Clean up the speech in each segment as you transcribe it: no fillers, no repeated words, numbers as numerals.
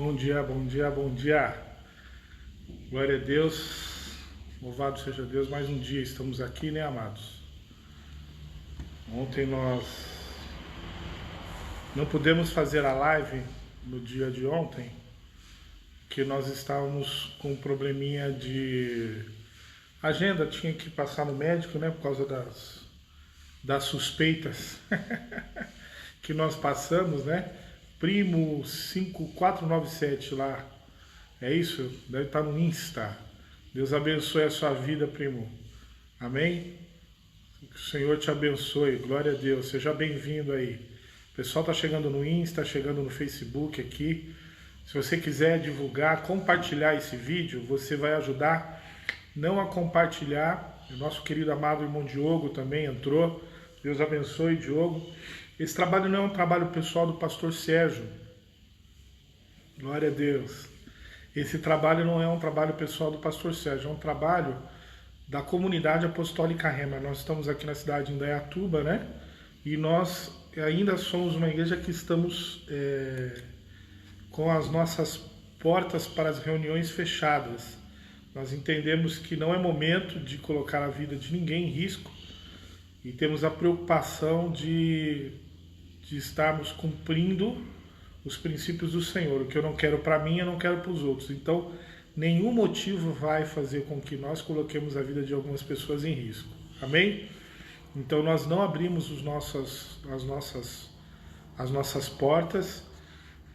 Bom dia, bom dia, bom dia. Glória a Deus. Louvado seja Deus. Mais um dia estamos aqui, né, amados? Ontem nós não pudemos fazer a live no dia de ontem, que nós estávamos com um probleminha de agenda. Tinha que passar no médico, né, por causa das suspeitas que nós passamos, né? Primo 5497 lá. É isso? Deve estar no Insta. Deus abençoe a sua vida, primo. Amém? Que o Senhor te abençoe. Glória a Deus. Seja bem-vindo aí. O pessoal está chegando no Insta, chegando no Facebook aqui. Se você quiser divulgar, compartilhar esse vídeo, você vai ajudar não a compartilhar. O nosso querido amado irmão Diogo também entrou. Deus abençoe, Diogo. Esse trabalho não é um trabalho pessoal do pastor Sérgio. Glória a Deus. Esse trabalho não é um trabalho pessoal do pastor Sérgio, é um trabalho da comunidade apostólica Rema. Nós estamos aqui na cidade de Indaiatuba, né? E nós ainda somos uma igreja que estamos com as nossas portas para as reuniões fechadas. Nós entendemos que não é momento de colocar a vida de ninguém em risco e temos a preocupação de estarmos cumprindo os princípios do Senhor. O que eu não quero para mim, eu não quero para os outros. Então, nenhum motivo vai fazer com que nós coloquemos a vida de algumas pessoas em risco. Amém? Então, nós não abrimos as nossas portas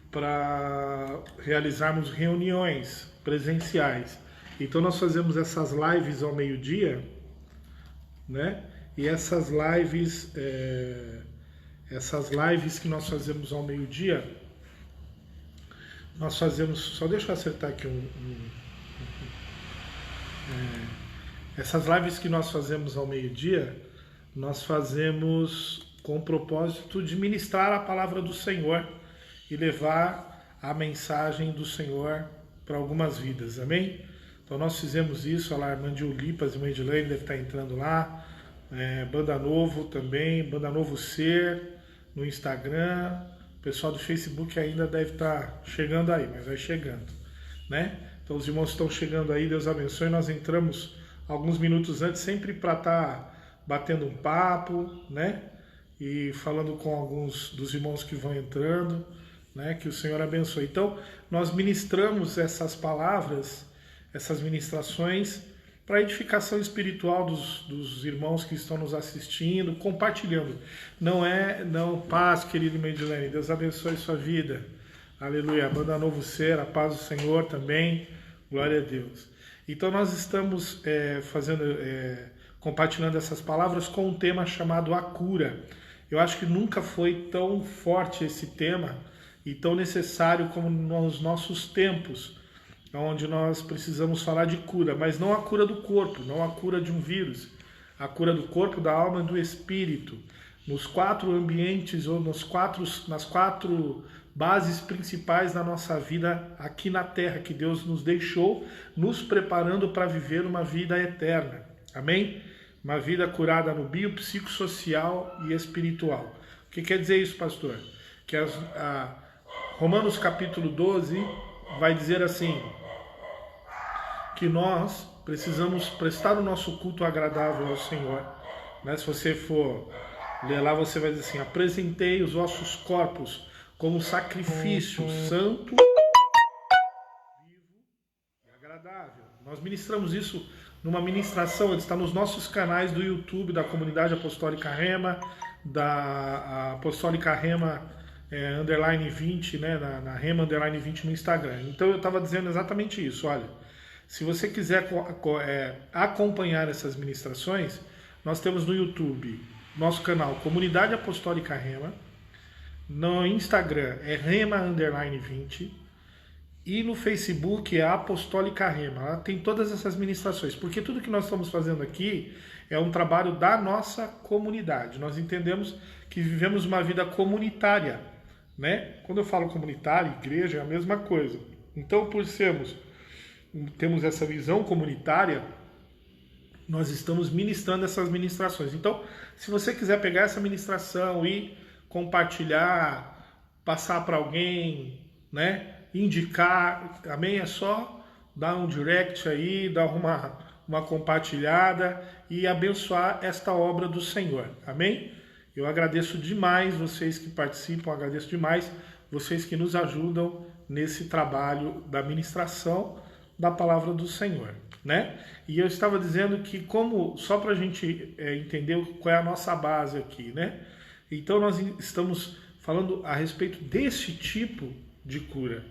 para realizarmos reuniões presenciais. Então, nós fazemos essas lives ao meio-dia, né? E essas lives que nós fazemos ao meio-dia, nós fazemos... Só deixa eu acertar aqui essas lives que nós fazemos ao meio-dia, nós fazemos com o propósito de ministrar a palavra do Senhor e levar a mensagem do Senhor para algumas vidas, amém? Então nós fizemos isso, olha lá, a irmã de Ulipas, a irmã Edilene deve estar entrando lá, Banda Novo também, Banda Novo Ser, no Instagram, o pessoal do Facebook ainda deve estar chegando aí, mas vai chegando, né? Então os irmãos estão chegando aí, Deus abençoe. Nós entramos alguns minutos antes, sempre para estar batendo um papo, né? E falando com alguns dos irmãos que vão entrando, né? Que o Senhor abençoe. Então nós ministramos essas palavras, essas ministrações, para a edificação espiritual dos irmãos que estão nos assistindo, compartilhando. Não, paz, querido Medilene, Deus abençoe sua vida. Aleluia. Banda Novo Ser, a paz do Senhor também. Glória a Deus. Então nós estamos compartilhando essas palavras com um tema chamado a cura. Eu acho que nunca foi tão forte esse tema e tão necessário como nos nossos tempos, onde nós precisamos falar de cura, mas não a cura do corpo, não a cura de um vírus, a cura do corpo, da alma e do espírito, nos 4 ambientes ou nas 4 bases principais da nossa vida aqui na Terra, que Deus nos deixou, nos preparando para viver uma vida eterna, amém? Uma vida curada no biopsicossocial e espiritual. O que quer dizer isso, pastor? Que Romanos capítulo 12 vai dizer assim, que nós precisamos prestar o nosso culto agradável ao Senhor, né? Se você for ler lá, você vai dizer assim, apresentei os vossos corpos como sacrifício santo, vivo e agradável. Nós ministramos isso numa ministração, ele está nos nossos canais do YouTube, da Comunidade Apostólica Rema, da Apostólica Rema underline 20, né, na Rema underline 20 no Instagram. Então eu estava dizendo exatamente isso, olha, se você quiser acompanhar essas ministrações, nós temos no YouTube, nosso canal Comunidade Apostólica Rema, no Instagram é Rema underline 20 e no Facebook é Apostólica Rema. Ela tem todas essas ministrações, porque tudo que nós estamos fazendo aqui é um trabalho da nossa comunidade. Nós entendemos que vivemos uma vida comunitária, né? Quando eu falo comunitário, igreja, é a mesma coisa. Então, por temos essa visão comunitária, nós estamos ministrando essas ministrações. Então, se você quiser pegar essa ministração e compartilhar, passar para alguém, né? indicar, amém? É só dar um direct aí, dar uma compartilhada e abençoar esta obra do Senhor, amém? Eu agradeço demais vocês que participam, agradeço demais vocês que nos ajudam nesse trabalho da ministração da palavra do Senhor, né? E eu estava dizendo que só para a gente entender qual é a nossa base aqui, né? Então nós estamos falando a respeito desse tipo de cura,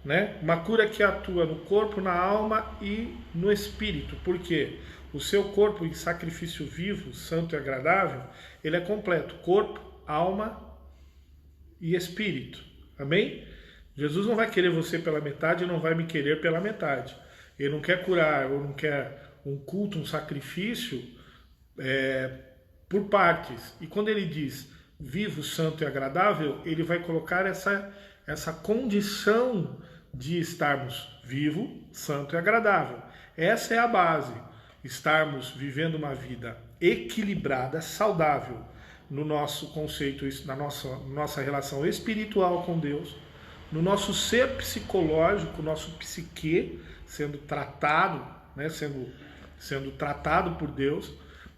né? Uma cura que atua no corpo, na alma e no espírito. Por quê? O seu corpo em sacrifício vivo, santo e agradável, ele é completo, corpo, alma e espírito. Amém? Jesus não vai querer você pela metade e não vai me querer pela metade. Ele não quer curar, ou não quer um culto, um sacrifício por partes. E quando ele diz vivo, santo e agradável, ele vai colocar essa condição de estarmos vivo, santo e agradável. Essa é a base. Estarmos vivendo uma vida equilibrada, saudável, no nosso conceito, na nossa relação espiritual com Deus, no nosso ser psicológico, nosso psique sendo tratado, né, sendo tratado por Deus,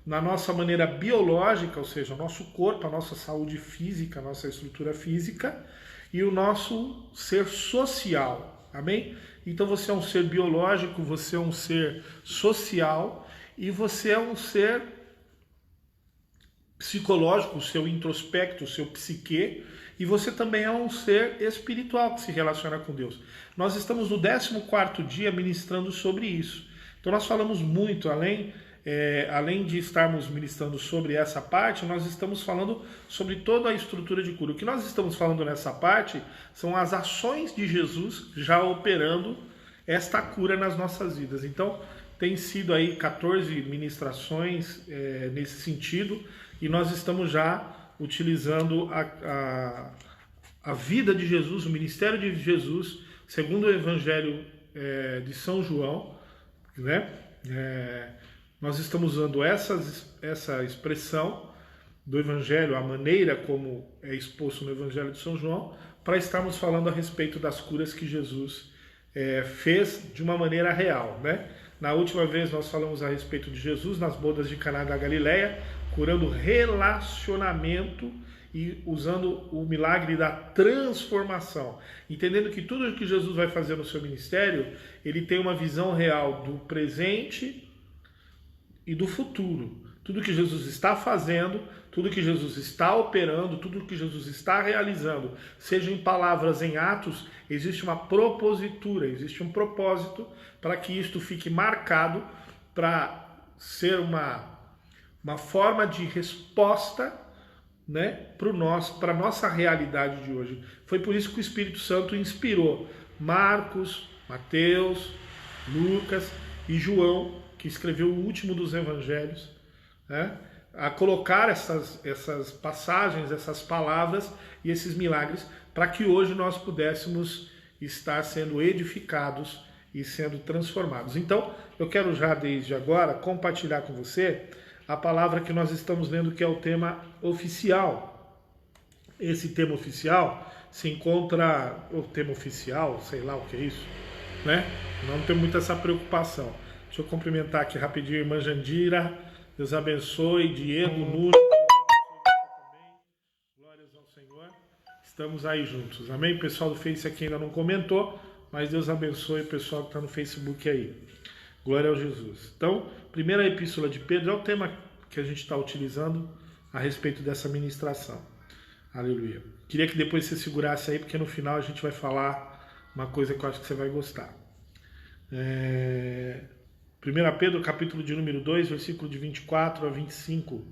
na nossa maneira biológica, ou seja, o nosso corpo, a nossa saúde física, a nossa estrutura física, e o nosso ser social, amém? Então você é um ser biológico, você é um ser social e você é um ser psicológico, o seu introspecto, o seu psique, e você também é um ser espiritual que se relaciona com Deus. Nós estamos no 14º dia ministrando sobre isso. Então nós falamos muito, além de estarmos ministrando sobre essa parte, nós estamos falando sobre toda a estrutura de cura. O que nós estamos falando nessa parte são as ações de Jesus já operando esta cura nas nossas vidas. Então tem sido aí 14 ministrações nesse sentido, e nós estamos já utilizando a vida de Jesus, o ministério de Jesus, segundo o Evangelho de São João, né? Nós estamos usando essa expressão do Evangelho, a maneira como é exposto no Evangelho de São João, para estarmos falando a respeito das curas que Jesus fez de uma maneira real, né? Na última vez nós falamos a respeito de Jesus nas bodas de Caná da Galileia, curando relacionamento e usando o milagre da transformação, entendendo que tudo que Jesus vai fazer no seu ministério, ele tem uma visão real do presente e do futuro. Tudo que Jesus está fazendo, tudo que Jesus está operando, tudo que Jesus está realizando, seja em palavras, em atos, existe uma propositura, existe um propósito para que isto fique marcado, para ser uma forma de resposta, né, para a nossa realidade de hoje. Foi por isso que o Espírito Santo inspirou Marcos, Mateus, Lucas e João, que escreveu o último dos evangelhos, né, a colocar essas passagens, essas palavras e esses milagres, para que hoje nós pudéssemos estar sendo edificados e sendo transformados. Então, eu quero já desde agora compartilhar com você a palavra que nós estamos lendo, que é o tema oficial. Esse tema oficial se encontra, o tema oficial, sei lá o que é isso, né? Não tem muita essa preocupação. Deixa eu cumprimentar aqui rapidinho a irmã Jandira, Deus abençoe, Diego, Nunes, glórias ao Senhor. Estamos aí juntos, amém? O pessoal do Face aqui ainda não comentou, mas Deus abençoe o pessoal que está no Facebook aí. Glória ao Jesus. Então, primeira epístola de Pedro é o tema que a gente está utilizando a respeito dessa ministração. Aleluia. Queria que depois você segurasse aí, porque no final a gente vai falar uma coisa que eu acho que você vai gostar. 1 Pedro, capítulo de número 2, versículo de 24 a 25.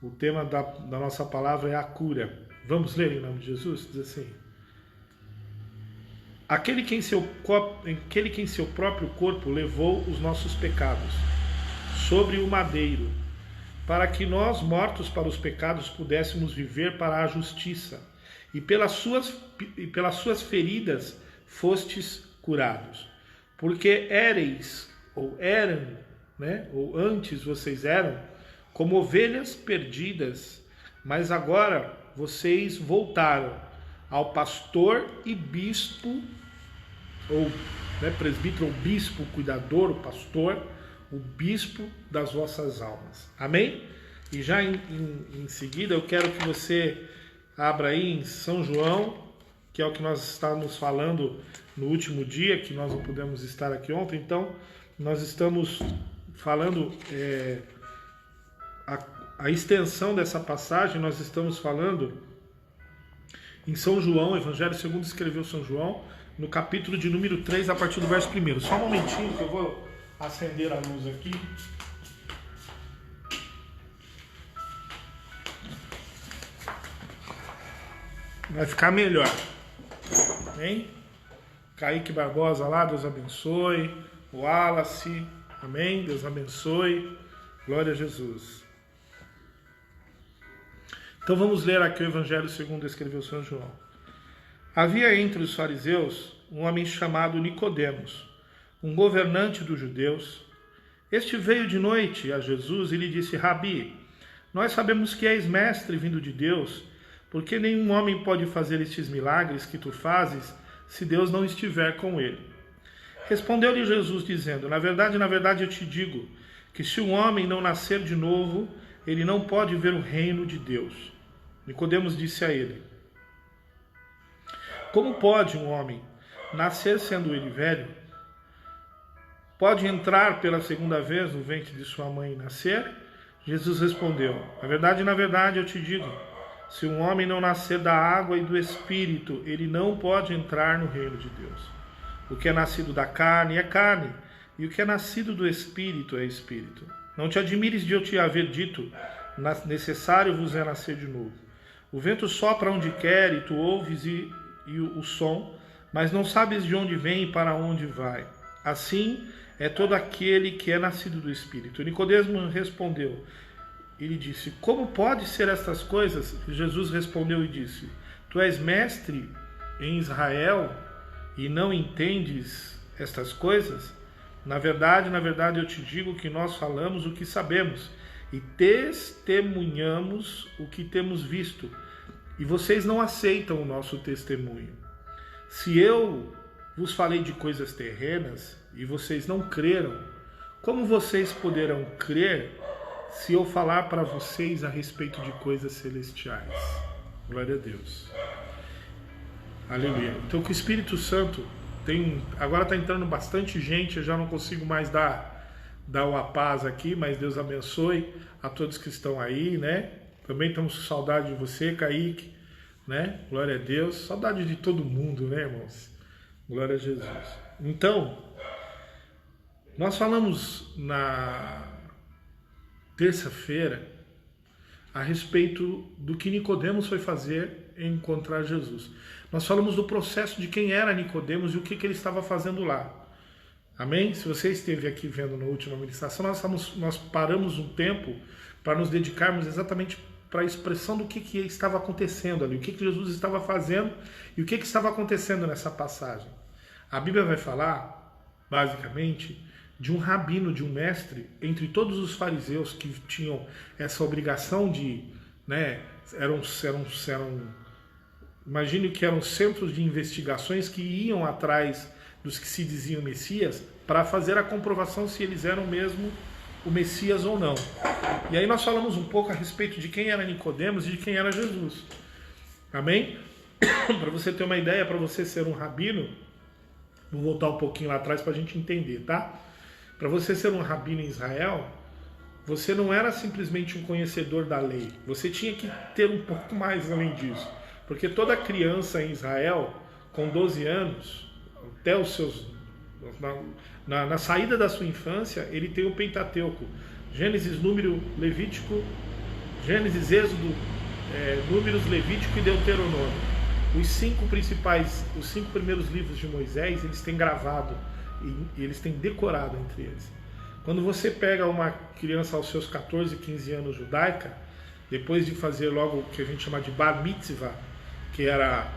O tema da nossa palavra é a cura. Vamos ler em nome de Jesus? Diz assim: Aquele que em seu próprio corpo levou os nossos pecados sobre o madeiro, para que nós, mortos para os pecados, pudéssemos viver para a justiça, e pelas suas feridas fostes curados. Porque éreis, ou eram, né, ou antes vocês eram, como ovelhas perdidas, mas agora vocês voltaram ao pastor e bispo ou presbítero, ou bispo, o cuidador, o pastor, o bispo das vossas almas. Amém? E já em seguida eu quero que você abra aí em São João, que é o que nós estávamos falando no último dia, que nós não pudemos estar aqui ontem. Então, nós estamos falando a extensão dessa passagem, nós estamos falando em São João, Evangelho segundo escreveu São João, no capítulo de número 3, a partir do verso 1. Só um momentinho que eu vou acender a luz aqui. Vai ficar melhor. Amém? Kaique Barbosa lá, Deus abençoe. O Wallace, amém? Deus abençoe. Glória a Jesus. Então vamos ler aqui o Evangelho segundo escreveu São João. Havia entre os fariseus um homem chamado Nicodemos, um governante dos judeus. Este veio de noite a Jesus e lhe disse: Rabi, nós sabemos que és mestre vindo de Deus, porque nenhum homem pode fazer estes milagres que tu fazes, se Deus não estiver com ele. Respondeu-lhe Jesus, dizendo: na verdade, eu te digo, que se um homem não nascer de novo, ele não pode ver o reino de Deus. Nicodemos disse a ele: como pode um homem nascer sendo ele velho? Pode entrar pela segunda vez no ventre de sua mãe e nascer? Jesus respondeu: na verdade, eu te digo, se um homem não nascer da água e do Espírito, ele não pode entrar no reino de Deus. O que é nascido da carne é carne, e o que é nascido do Espírito é Espírito. Não te admires de eu te haver dito: necessário vos é nascer de novo. O vento sopra onde quer, e tu ouves o som, mas não sabes de onde vem e para onde vai. Assim é todo aquele que é nascido do Espírito. Nicodemos respondeu, ele disse: como pode ser estas coisas? Jesus respondeu e disse: tu és mestre em Israel e não entendes estas coisas? Na verdade, eu te digo que nós falamos o que sabemos e testemunhamos o que temos visto, e vocês não aceitam o nosso testemunho. Se eu vos falei de coisas terrenas e vocês não creram, como vocês poderão crer se eu falar para vocês a respeito de coisas celestiais? Glória a Deus. Aleluia. Então, que o Espírito Santo agora está entrando bastante gente, eu já não consigo mais dar uma paz aqui, mas Deus abençoe a todos que estão aí, né? Também estamos com saudade de você, Kaique, né? Glória a Deus. Saudade de todo mundo, né, irmãos? Glória a Jesus. Então, nós falamos na terça-feira a respeito do que Nicodemos foi fazer em encontrar Jesus. Nós falamos do processo de quem era Nicodemos e o que ele estava fazendo lá. Amém? Se você esteve aqui vendo na última ministração, nós paramos um tempo para nos dedicarmos exatamente para a expressão do que estava acontecendo ali, o que Jesus estava fazendo e o que estava acontecendo nessa passagem. A Bíblia vai falar, basicamente, de um rabino, de um mestre, entre todos os fariseus que tinham essa obrigação de, imagine que eram centros de investigações que iam atrás dos que se diziam Messias, para fazer a comprovação se eles eram mesmo o Messias ou não. E aí nós falamos um pouco a respeito de quem era Nicodemos e de quem era Jesus. Amém? Para você ter uma ideia, para você ser um rabino, vou voltar um pouquinho lá atrás para a gente entender, tá? Para você ser um rabino em Israel, você não era simplesmente um conhecedor da lei. Você tinha que ter um pouco mais além disso. Porque toda criança em Israel, com 12 anos, até os seus... Na saída da sua infância, ele tem o Pentateuco. Gênesis, Número, Levítico, Gênesis, Êxodo, Números, Levítico e Deuteronômio. Os cinco primeiros livros de Moisés, eles têm gravado e eles têm decorado entre eles. Quando você pega uma criança aos seus 14, 15 anos judaica, depois de fazer logo o que a gente chama de Bar Mitzvah, que era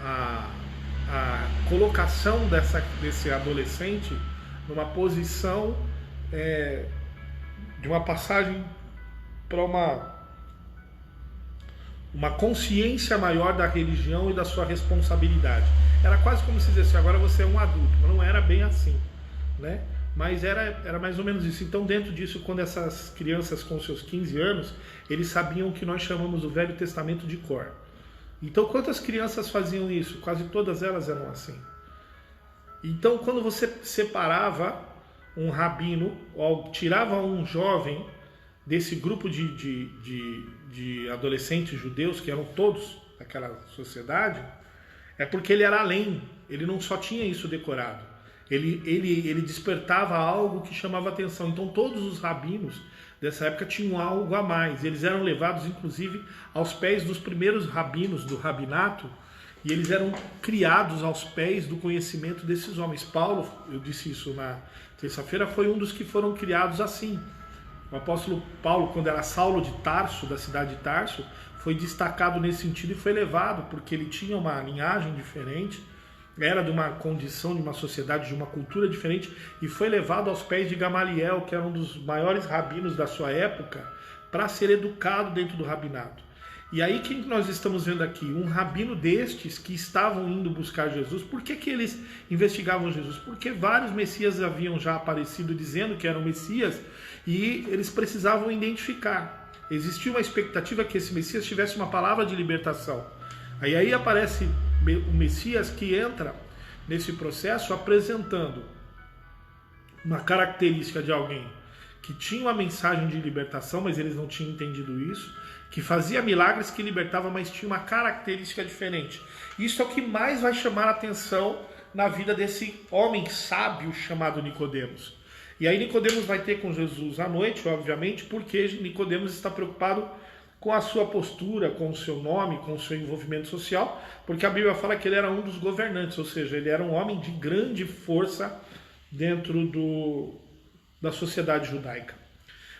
a colocação desse adolescente numa posição de uma passagem para uma consciência maior da religião e da sua responsabilidade. era quase como se dissesse, agora você é um adulto, mas não era bem assim, né? Mas era mais ou menos isso. Então, dentro disso, quando essas crianças com seus 15 anos, eles sabiam o que nós chamamos o Velho Testamento de cor. Então, quantas crianças faziam isso? Quase todas elas eram assim. Então, quando você separava um rabino, ou tirava um jovem desse grupo de adolescentes judeus, que eram todos daquela sociedade, é porque ele era além, ele não só tinha isso decorado. Ele despertava algo que chamava atenção. Então todos os rabinos dessa época tinham algo a mais. Eles eram levados, inclusive, aos pés dos primeiros rabinos do rabinato, e eles eram criados aos pés do conhecimento desses homens. Paulo, eu disse isso na terça-feira, foi um dos que foram criados assim. O apóstolo Paulo, quando era Saulo de Tarso, da cidade de Tarso, foi destacado nesse sentido e foi levado, porque ele tinha uma linhagem diferente, era de uma condição, de uma sociedade, de uma cultura diferente, e foi levado aos pés de Gamaliel, que era um dos maiores rabinos da sua época, para ser educado dentro do rabinato. E aí quem nós estamos vendo aqui? Um rabino destes que estavam indo buscar Jesus. Por que eles investigavam Jesus? Porque vários messias haviam já aparecido dizendo que eram messias, e eles precisavam identificar. Existia uma expectativa que esse messias tivesse uma palavra de libertação. Aí aparece o Messias que entra nesse processo apresentando uma característica de alguém que tinha uma mensagem de libertação, mas eles não tinham entendido isso, que fazia milagres, que libertava, mas tinha uma característica diferente. Isso é o que mais vai chamar a atenção na vida desse homem sábio chamado Nicodemos. E aí Nicodemos vai ter com Jesus à noite, obviamente, porque Nicodemos está preocupado com a sua postura, com o seu nome, com o seu envolvimento social, porque a Bíblia fala que ele era um dos governantes, ou seja, ele era um homem de grande força dentro da sociedade judaica.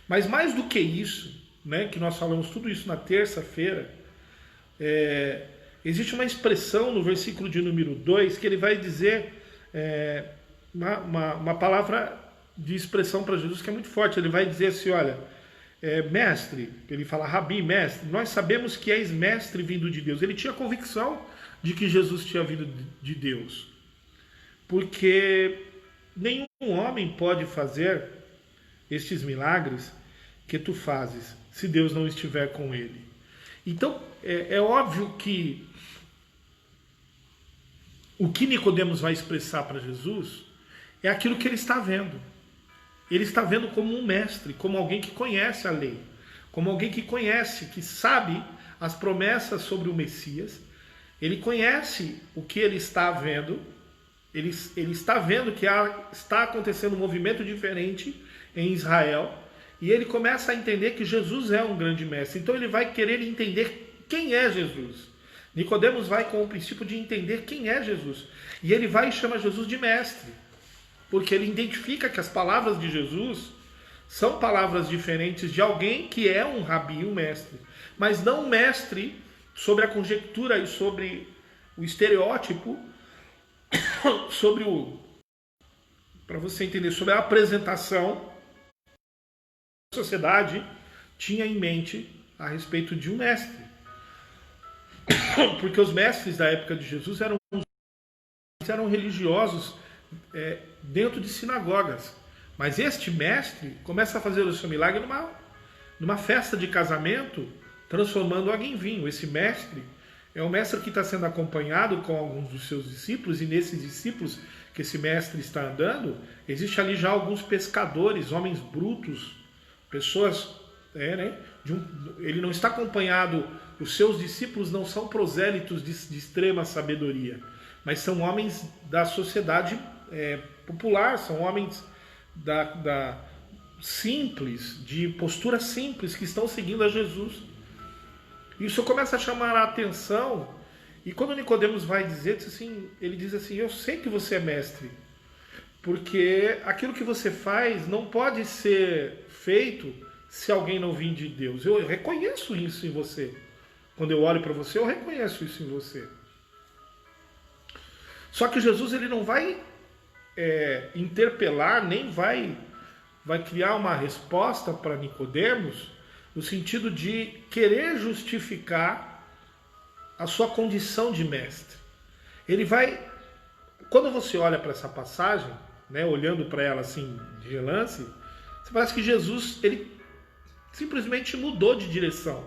Mas mais do que isso, né, que nós falamos tudo isso na terça-feira, existe uma expressão no versículo de número 2 que ele vai dizer uma palavra de expressão para Jesus que é muito forte. Ele vai dizer assim, olha, mestre, ele fala rabi, mestre, nós sabemos que és mestre vindo de Deus. Ele tinha convicção de que Jesus tinha vindo de Deus, porque nenhum homem pode fazer estes milagres que tu fazes se Deus não estiver com ele. Então é óbvio que o que Nicodemos vai expressar para Jesus é aquilo que ele está vendo. Ele está vendo como um mestre, como alguém que conhece a lei, como alguém que conhece, que sabe as promessas sobre o Messias. Ele conhece o que ele está vendo, ele está vendo que está acontecendo um movimento diferente em Israel, e ele começa a entender que Jesus é um grande mestre. Então ele vai querer entender quem é Jesus. Nicodemos vai com o princípio de entender quem é Jesus, e ele vai e chama Jesus de mestre, porque ele identifica que as palavras de Jesus são palavras diferentes de alguém que é um rabi, um mestre, mas não um mestre sobre a conjectura e sobre o estereótipo, sobre para você entender, sobre a apresentação que a sociedade tinha em mente a respeito de um mestre. Porque os mestres da época de Jesus eram religiosos dentro de sinagogas. Mas este mestre começa a fazer o seu milagre numa festa de casamento, transformando água em vinho. Esse mestre é um mestre que está sendo acompanhado com alguns dos seus discípulos, e nesses discípulos que esse mestre está andando, existe ali já alguns pescadores, homens brutos, pessoas... ele não está acompanhado, os seus discípulos não são prosélitos de extrema sabedoria, mas são homens da sociedade popular, são homens simples, de postura simples, que estão seguindo a Jesus. Isso começa a chamar a atenção, e quando Nicodemos vai dizer, ele diz assim, eu sei que você é mestre, porque aquilo que você faz não pode ser feito se alguém não vir de Deus. Eu reconheço isso em você. Quando eu olho para você, eu reconheço isso em você. Só que Jesus ele não vai interpelar, nem vai criar uma resposta para Nicodemos no sentido de querer justificar a sua condição de mestre. Ele vai quando você olha para essa passagem, né, olhando para ela assim de relance, você parece que Jesus, ele simplesmente mudou de direção.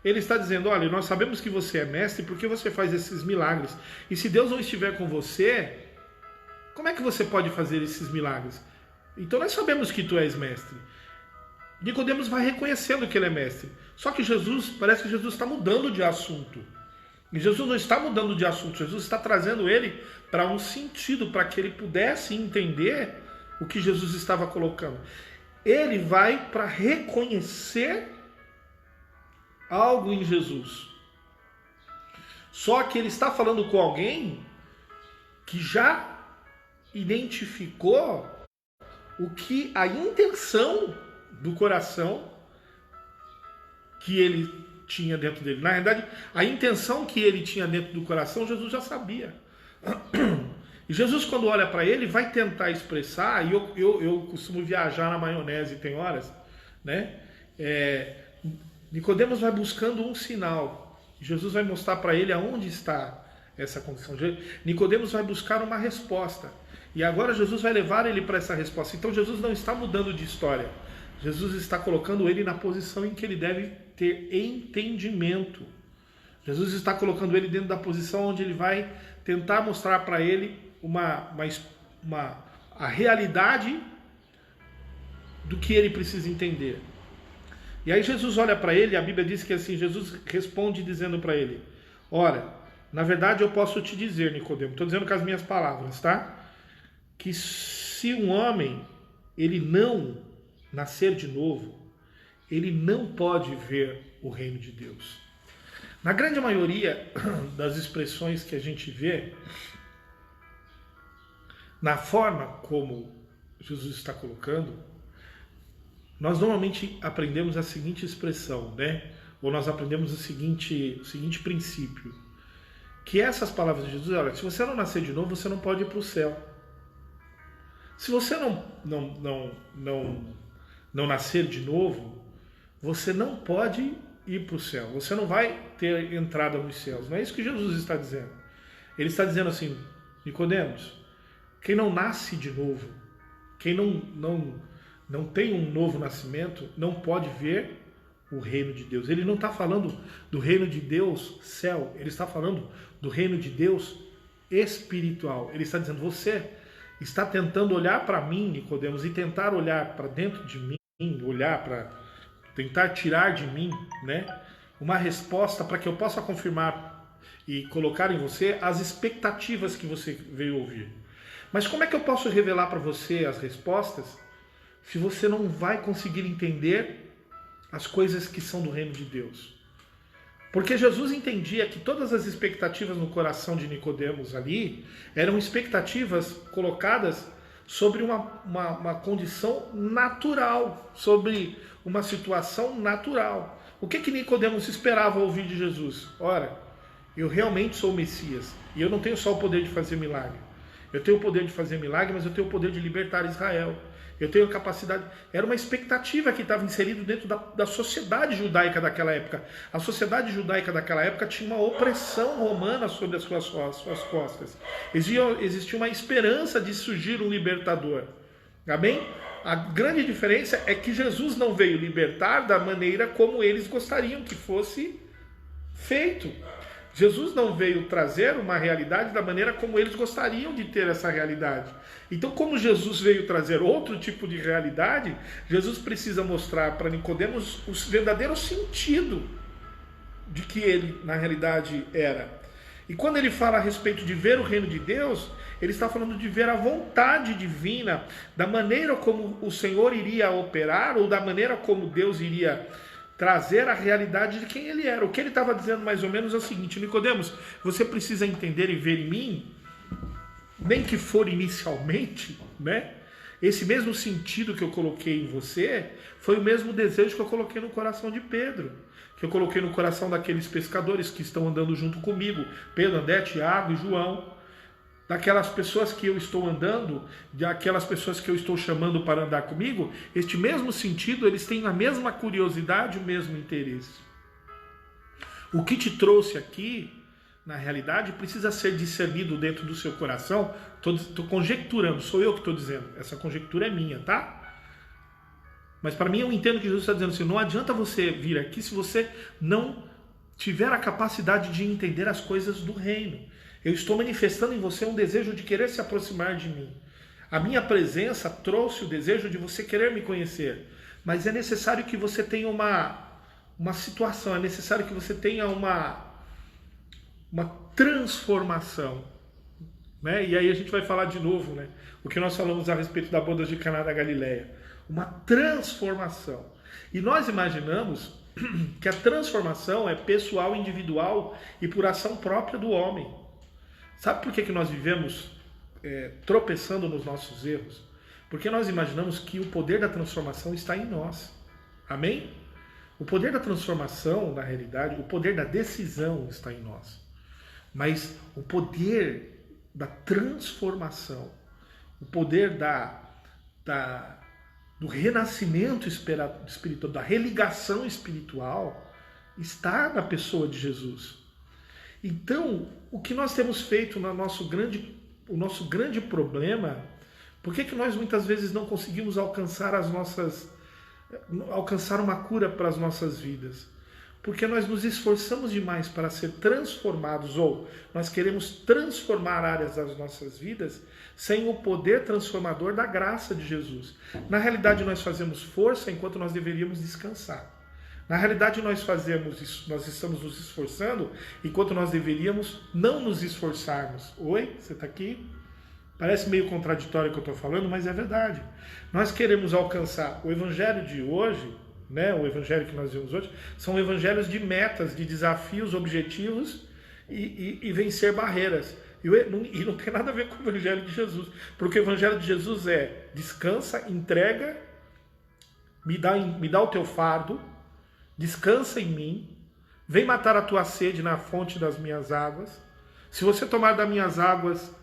Ele está dizendo, olha, nós sabemos que você é mestre porque você faz esses milagres. E se Deus não estiver com você, como é que você pode fazer esses milagres? Então nós sabemos que tu és mestre. Nicodemos vai reconhecendo que ele é mestre. Só que parece que Jesus está mudando de assunto. E Jesus não está mudando de assunto, Jesus está trazendo ele para um sentido, para que ele pudesse entender o que Jesus estava colocando. Ele vai para reconhecer algo em Jesus. Só que ele está falando com alguém que já identificou o que a intenção do coração que ele tinha dentro dele. Na verdade, a intenção que ele tinha dentro do coração, Jesus já sabia. E Jesus, quando olha para ele, vai tentar expressar, e eu costumo viajar na maionese, tem horas, né? Nicodemos vai buscando um sinal. Jesus vai mostrar para ele aonde está essa condição. Nicodemos vai buscar uma resposta. E agora Jesus vai levar ele para essa resposta. Então Jesus não está mudando de história. Jesus está colocando ele na posição em que ele deve ter entendimento. Jesus está colocando ele dentro da posição onde ele vai tentar mostrar para ele a realidade do que ele precisa entender. E aí Jesus olha para ele, a Bíblia diz que assim, Jesus responde dizendo para ele, olha, na verdade eu posso te dizer, Nicodemo, estou dizendo com as minhas palavras, tá? Que se um homem, ele não nascer de novo, ele não pode ver o reino de Deus. Na grande maioria das expressões que a gente vê, na forma como Jesus está colocando, nós normalmente aprendemos a seguinte expressão, né? Ou nós aprendemos o seguinte princípio, que essas palavras de Jesus, olha, se você não nascer de novo, você não pode ir para o céu. Se você não nascer de novo, você não pode ir para o céu. Você não vai ter entrada nos céus. Não é isso que Jesus está dizendo. Ele está dizendo assim, Nicodemos, quem não nasce de novo, quem não tem um novo nascimento, não pode ver o reino de Deus. Ele não está falando do reino de Deus céu, ele está falando do reino de Deus espiritual. Ele está dizendo, você está tentando olhar para mim, Nicodemos, e tentar olhar para dentro de mim, olhar para tentar tirar de mim, né, uma resposta para que eu possa confirmar e colocar em você as expectativas que você veio ouvir. Mas como é que eu posso revelar para você as respostas se você não vai conseguir entender as coisas que são do reino de Deus? Porque Jesus entendia que todas as expectativas no coração de Nicodemos ali eram expectativas colocadas sobre uma condição natural, sobre uma situação natural. O que Nicodemos esperava ouvir de Jesus? Ora, eu realmente sou o Messias e eu não tenho só o poder de fazer milagre. Eu tenho o poder de fazer milagre, mas eu tenho o poder de libertar Israel. Eu tenho capacidade. Era uma expectativa que estava inserida dentro da sociedade judaica daquela época. A sociedade judaica daquela época tinha uma opressão romana sobre as suas costas. Existia uma esperança de surgir um libertador. Amém? A grande diferença é que Jesus não veio libertar da maneira como eles gostariam que fosse feito. Jesus não veio trazer uma realidade da maneira como eles gostariam de ter essa realidade. Então, como Jesus veio trazer outro tipo de realidade, Jesus precisa mostrar para Nicodemos o verdadeiro sentido de que ele, na realidade, era. E quando ele fala a respeito de ver o reino de Deus, ele está falando de ver a vontade divina, da maneira como o Senhor iria operar, ou da maneira como Deus iria trazer a realidade de quem ele era. O que ele estava dizendo mais ou menos é o seguinte: Nicodemos, você precisa entender e ver em mim, nem que for inicialmente, né? Esse mesmo sentido que eu coloquei em você foi o mesmo desejo que eu coloquei no coração de Pedro, que eu coloquei no coração daqueles pescadores que estão andando junto comigo, Pedro, André, Tiago e João, daquelas pessoas que eu estou andando, daquelas pessoas que eu estou chamando para andar comigo. Este mesmo sentido, eles têm a mesma curiosidade, o mesmo interesse. O que te trouxe aqui na realidade, precisa ser discernido dentro do seu coração. Estou conjecturando, sou eu que estou dizendo. Essa conjectura é minha, tá? Mas para mim eu entendo que Jesus está dizendo assim, não adianta você vir aqui se você não tiver a capacidade de entender as coisas do reino. Eu estou manifestando em você um desejo de querer se aproximar de mim. A minha presença trouxe o desejo de você querer me conhecer. Mas é necessário que você tenha uma situação, é necessário que você tenha uma transformação. Né? E aí a gente vai falar de novo, né? O que nós falamos a respeito da boda de Caná da Galileia. Uma transformação. E nós imaginamos que a transformação é pessoal, individual e por ação própria do homem. Sabe por que nós vivemos tropeçando nos nossos erros? Porque nós imaginamos que o poder da transformação está em nós. Amém? O poder da transformação, na realidade, o poder da decisão está em nós. Mas o poder da transformação, o poder do renascimento espiritual, da religação espiritual, está na pessoa de Jesus. Então, o que nós temos feito o nosso grande problema, por que nós muitas vezes não conseguimos alcançar uma cura para as nossas vidas? Porque nós nos esforçamos demais para ser transformados, ou nós queremos transformar áreas das nossas vidas sem o poder transformador da graça de Jesus. Na realidade, nós fazemos força enquanto nós deveríamos descansar. Na realidade, nós estamos nos esforçando enquanto nós deveríamos não nos esforçarmos. Oi, você está aqui? Parece meio contraditório o que eu estou falando, mas é verdade. Nós queremos alcançar o evangelho de hoje, né, o evangelho que nós vemos hoje, são evangelhos de metas, de desafios, objetivos e vencer barreiras. E não tem nada a ver com o evangelho de Jesus, porque o evangelho de Jesus é descansa, entrega, me dá o teu fardo, descansa em mim, vem matar a tua sede na fonte das minhas águas. Se você tomar das minhas águas,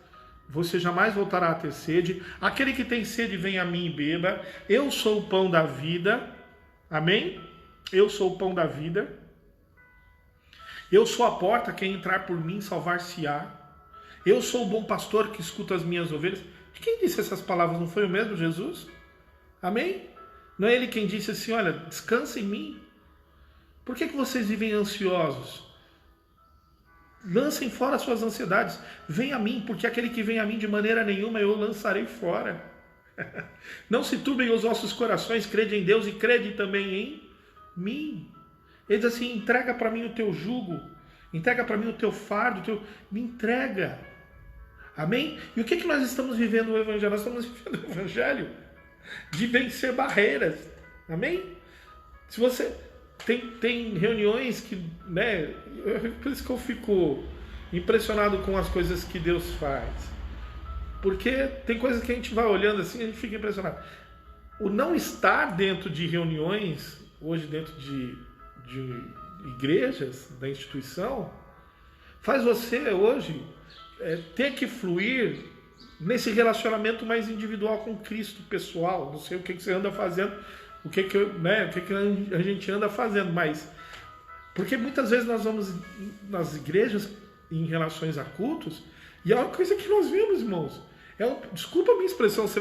você jamais voltará a ter sede. Aquele que tem sede, vem a mim e beba. Eu sou o pão da vida. Amém? Eu sou o pão da vida. Eu sou a porta, quem entrar por mim salvar-se-á. Eu sou o bom pastor que escuta as minhas ovelhas. Quem disse essas palavras? Não foi o mesmo Jesus? Amém? Não é ele quem disse assim, olha, descansa em mim. Por que vocês vivem ansiosos? Lancem fora as suas ansiedades. Venha a mim, porque aquele que vem a mim de maneira nenhuma eu o lançarei fora. Não se turbem os vossos corações, crede em Deus e crede também em mim. Ele diz assim, entrega para mim o teu jugo, entrega para mim o teu fardo, me entrega. Amém? E o que nós estamos vivendo no Evangelho? Nós estamos vivendo o Evangelho de vencer barreiras. Amém? Se você tem reuniões que, né, por isso que eu fico impressionado com as coisas que Deus faz. Porque tem coisas que a gente vai olhando assim e a gente fica impressionado. O não estar dentro de reuniões, hoje dentro de igrejas, da instituição, faz você hoje ter que fluir nesse relacionamento mais individual com Cristo, pessoal. Não sei o que você anda fazendo, o que a gente anda fazendo, mas porque muitas vezes nós vamos nas igrejas em relações a cultos e é uma coisa que nós vemos, irmãos. Desculpa a minha expressão, você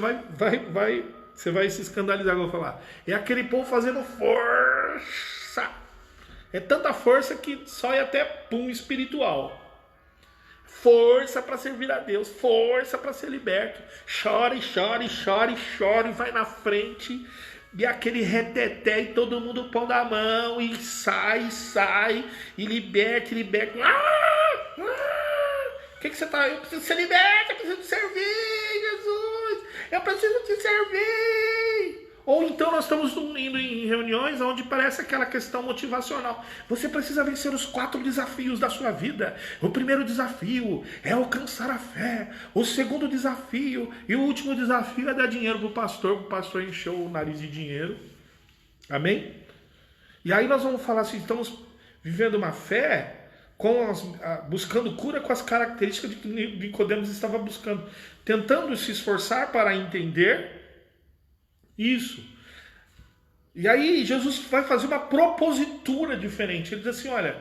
vai se escandalizar quando eu falar. É aquele povo fazendo força. É tanta força que só é até pum espiritual. Força para servir a Deus, força para ser liberto. Chora e chora e chora e chora e vai na frente. E aquele reteté e todo mundo pão da mão e sai, e liberta. O que você tá? Eu preciso ser liberto, eu preciso te servir, Jesus. Eu preciso te servir. Ou então nós estamos indo em reuniões onde parece aquela questão motivacional. Você precisa vencer os 4 desafios da sua vida. O primeiro desafio é alcançar a fé. O segundo desafio e o último desafio é dar dinheiro para o pastor encher o nariz de dinheiro. Amém? E aí nós vamos falar assim, estamos vivendo uma fé buscando cura com as características que Nicodemos estava buscando. Tentando se esforçar para entender isso. E aí Jesus vai fazer uma propositura diferente. Ele diz assim, olha,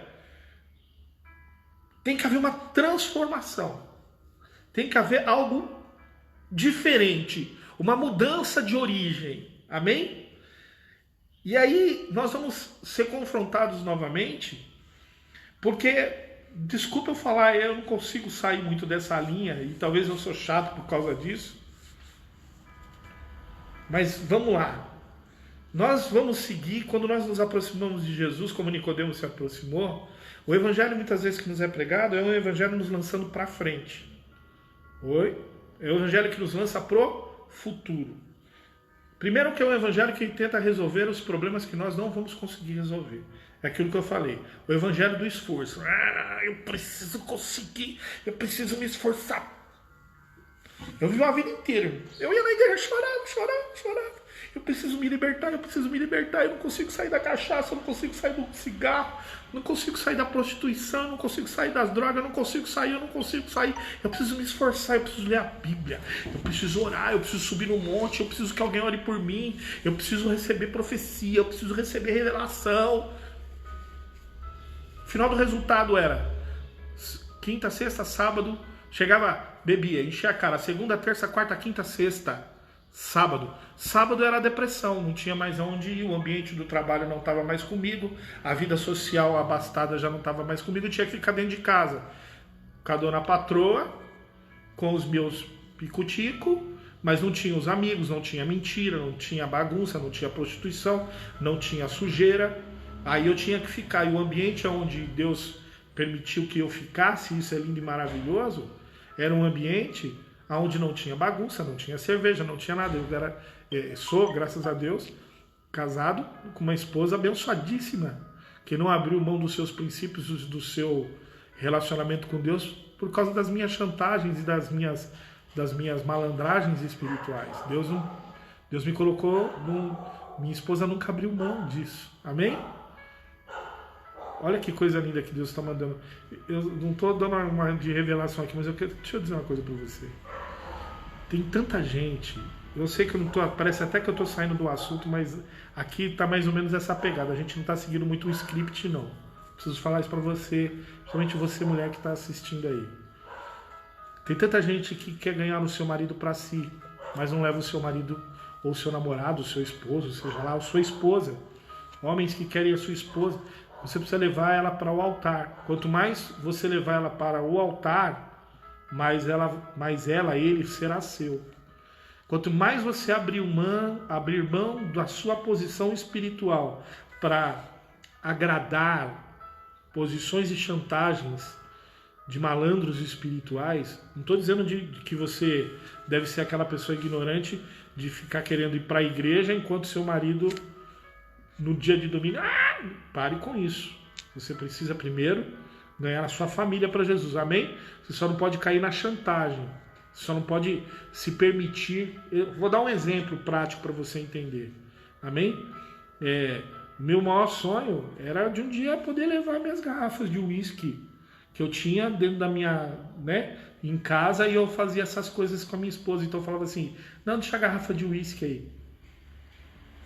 Tem que haver uma transformação. Tem que haver algo diferente. Uma mudança de origem. Amém? E aí nós vamos ser confrontados novamente, porque, desculpa eu falar, eu não consigo sair muito dessa linha, e talvez eu sou chato por causa disso, mas vamos lá. Nós vamos seguir, quando nós nos aproximamos de Jesus, como Nicodemo se aproximou, o evangelho muitas vezes que nos é pregado é um evangelho nos lançando para frente. Oi? É o evangelho que nos lança pro futuro. Primeiro que é um evangelho que tenta resolver os problemas que nós não vamos conseguir resolver. É aquilo que eu falei. O evangelho do esforço. Eu preciso conseguir, eu preciso me esforçar. Eu vivi uma vida inteira. Eu ia na igreja chorava. Eu preciso me libertar, eu não consigo sair da cachaça, eu não consigo sair do cigarro, não consigo sair da prostituição, eu não consigo sair das drogas, eu não consigo sair. Eu preciso me esforçar, eu preciso ler a Bíblia, eu preciso orar, eu preciso subir no monte, eu preciso que alguém ore por mim, eu preciso receber profecia, eu preciso receber revelação. O final do resultado era quinta, sexta, sábado, chegava, bebia, enchia a cara, segunda, terça, quarta, quinta, sexta, sábado. Sábado era a depressão, não tinha mais aonde ir, o ambiente do trabalho não estava mais comigo, a vida social abastada já não estava mais comigo, eu tinha que ficar dentro de casa, com a dona patroa, com os meus pico-tico, mas não tinha os amigos, não tinha mentira, não tinha bagunça, não tinha prostituição, não tinha sujeira. Aí eu tinha que ficar, e o ambiente onde Deus permitiu que eu ficasse, isso é lindo e maravilhoso, era um ambiente onde não tinha bagunça, não tinha cerveja, não tinha nada. Sou, graças a Deus, casado com uma esposa abençoadíssima, que não abriu mão dos seus princípios, do seu relacionamento com Deus, por causa das minhas chantagens e das minhas malandragens espirituais. Deus me colocou, minha esposa nunca abriu mão disso. Amém? Olha que coisa linda que Deus está mandando. Eu não estou dando uma de revelação aqui, mas deixa eu dizer uma coisa para você. Tem tanta gente, eu sei que eu não estou, parece até que eu estou saindo do assunto, mas aqui está mais ou menos essa pegada. A gente não está seguindo muito o script, não. Preciso falar isso para você, principalmente você, mulher que está assistindo aí. Tem tanta gente que quer ganhar o seu marido para si, mas não leva o seu marido ou o seu namorado, o seu esposo, seja lá, a sua esposa. Homens que querem a sua esposa, você precisa levar ela para o altar. Quanto mais você levar ela para o altar, mais ele será seu. Quanto mais você abrir mão da sua posição espiritual para agradar posições e chantagens de malandros espirituais, não estou dizendo que você deve ser aquela pessoa ignorante de ficar querendo ir para a igreja enquanto seu marido, no dia de domingo, pare com isso. Você precisa primeiro ganhar a sua família para Jesus, amém? Você só não pode cair na chantagem, você só não pode se permitir. Eu vou dar um exemplo prático para você entender, amém? Meu maior sonho era de um dia poder levar minhas garrafas de uísque que eu tinha dentro da minha, em casa, e eu fazia essas coisas com a minha esposa. Então eu falava assim, não, deixa a garrafa de uísque aí.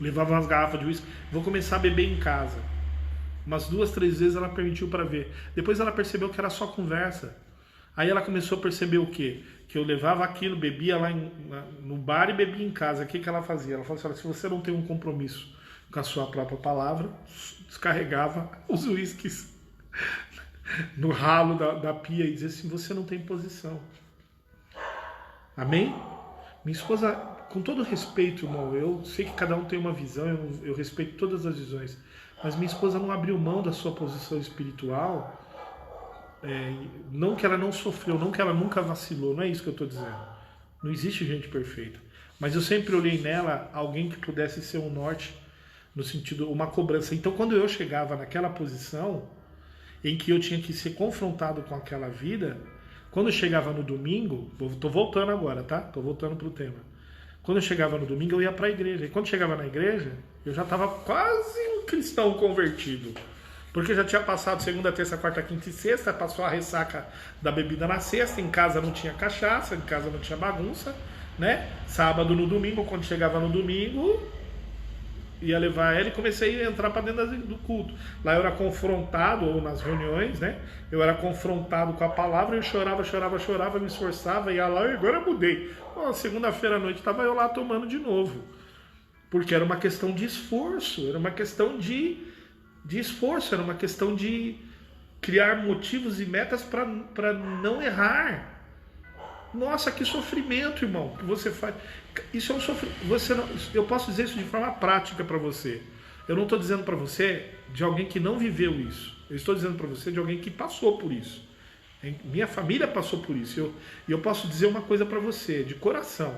Levava umas garrafas de uísque, vou começar a beber em casa. Umas 2, 3 vezes ela permitiu para ver. Depois ela percebeu que era só conversa. Aí ela começou a perceber o quê? Que eu levava aquilo, bebia lá no bar e bebia em casa. O que ela fazia? Ela falou assim, se você não tem um compromisso com a sua própria palavra, descarregava os uísques no ralo da pia e dizia assim, você não tem posição. Amém? Minha esposa, com todo respeito, irmão, eu sei que cada um tem uma visão, eu respeito todas as visões, mas minha esposa não abriu mão da sua posição espiritual, não que ela não sofreu, não que ela nunca vacilou, não é isso que eu estou dizendo. Não existe gente perfeita, mas eu sempre olhei nela alguém que pudesse ser um norte, no sentido, uma cobrança. Então quando eu chegava naquela posição em que eu tinha que ser confrontado com aquela vida, quando eu chegava no domingo, estou voltando agora, tá? Estou voltando para o tema. Quando eu chegava no domingo, eu ia para a igreja. E quando chegava na igreja, eu já estava quase um cristão convertido. Porque já tinha passado segunda, terça, quarta, quinta e sexta, passou a ressaca da bebida na sexta, em casa não tinha cachaça, em casa não tinha bagunça, né? Sábado no domingo, quando chegava no domingo, ia levar ela e comecei a entrar para dentro do culto. Lá eu era confrontado, ou nas reuniões, né? Eu era confrontado com a palavra, eu chorava, me esforçava, ia lá e agora eu mudei. Segunda-feira à noite estava eu lá tomando de novo. Porque era uma questão de esforço, era uma questão de esforço, era uma questão de criar motivos e metas para não errar. Nossa, que sofrimento, irmão, que você faz. Isso é um sofrimento. Eu posso dizer isso de forma prática para você. Eu não estou dizendo para você de alguém que não viveu isso. Eu estou dizendo para você de alguém que passou por isso. Minha família passou por isso. E eu posso dizer uma coisa para você, de coração.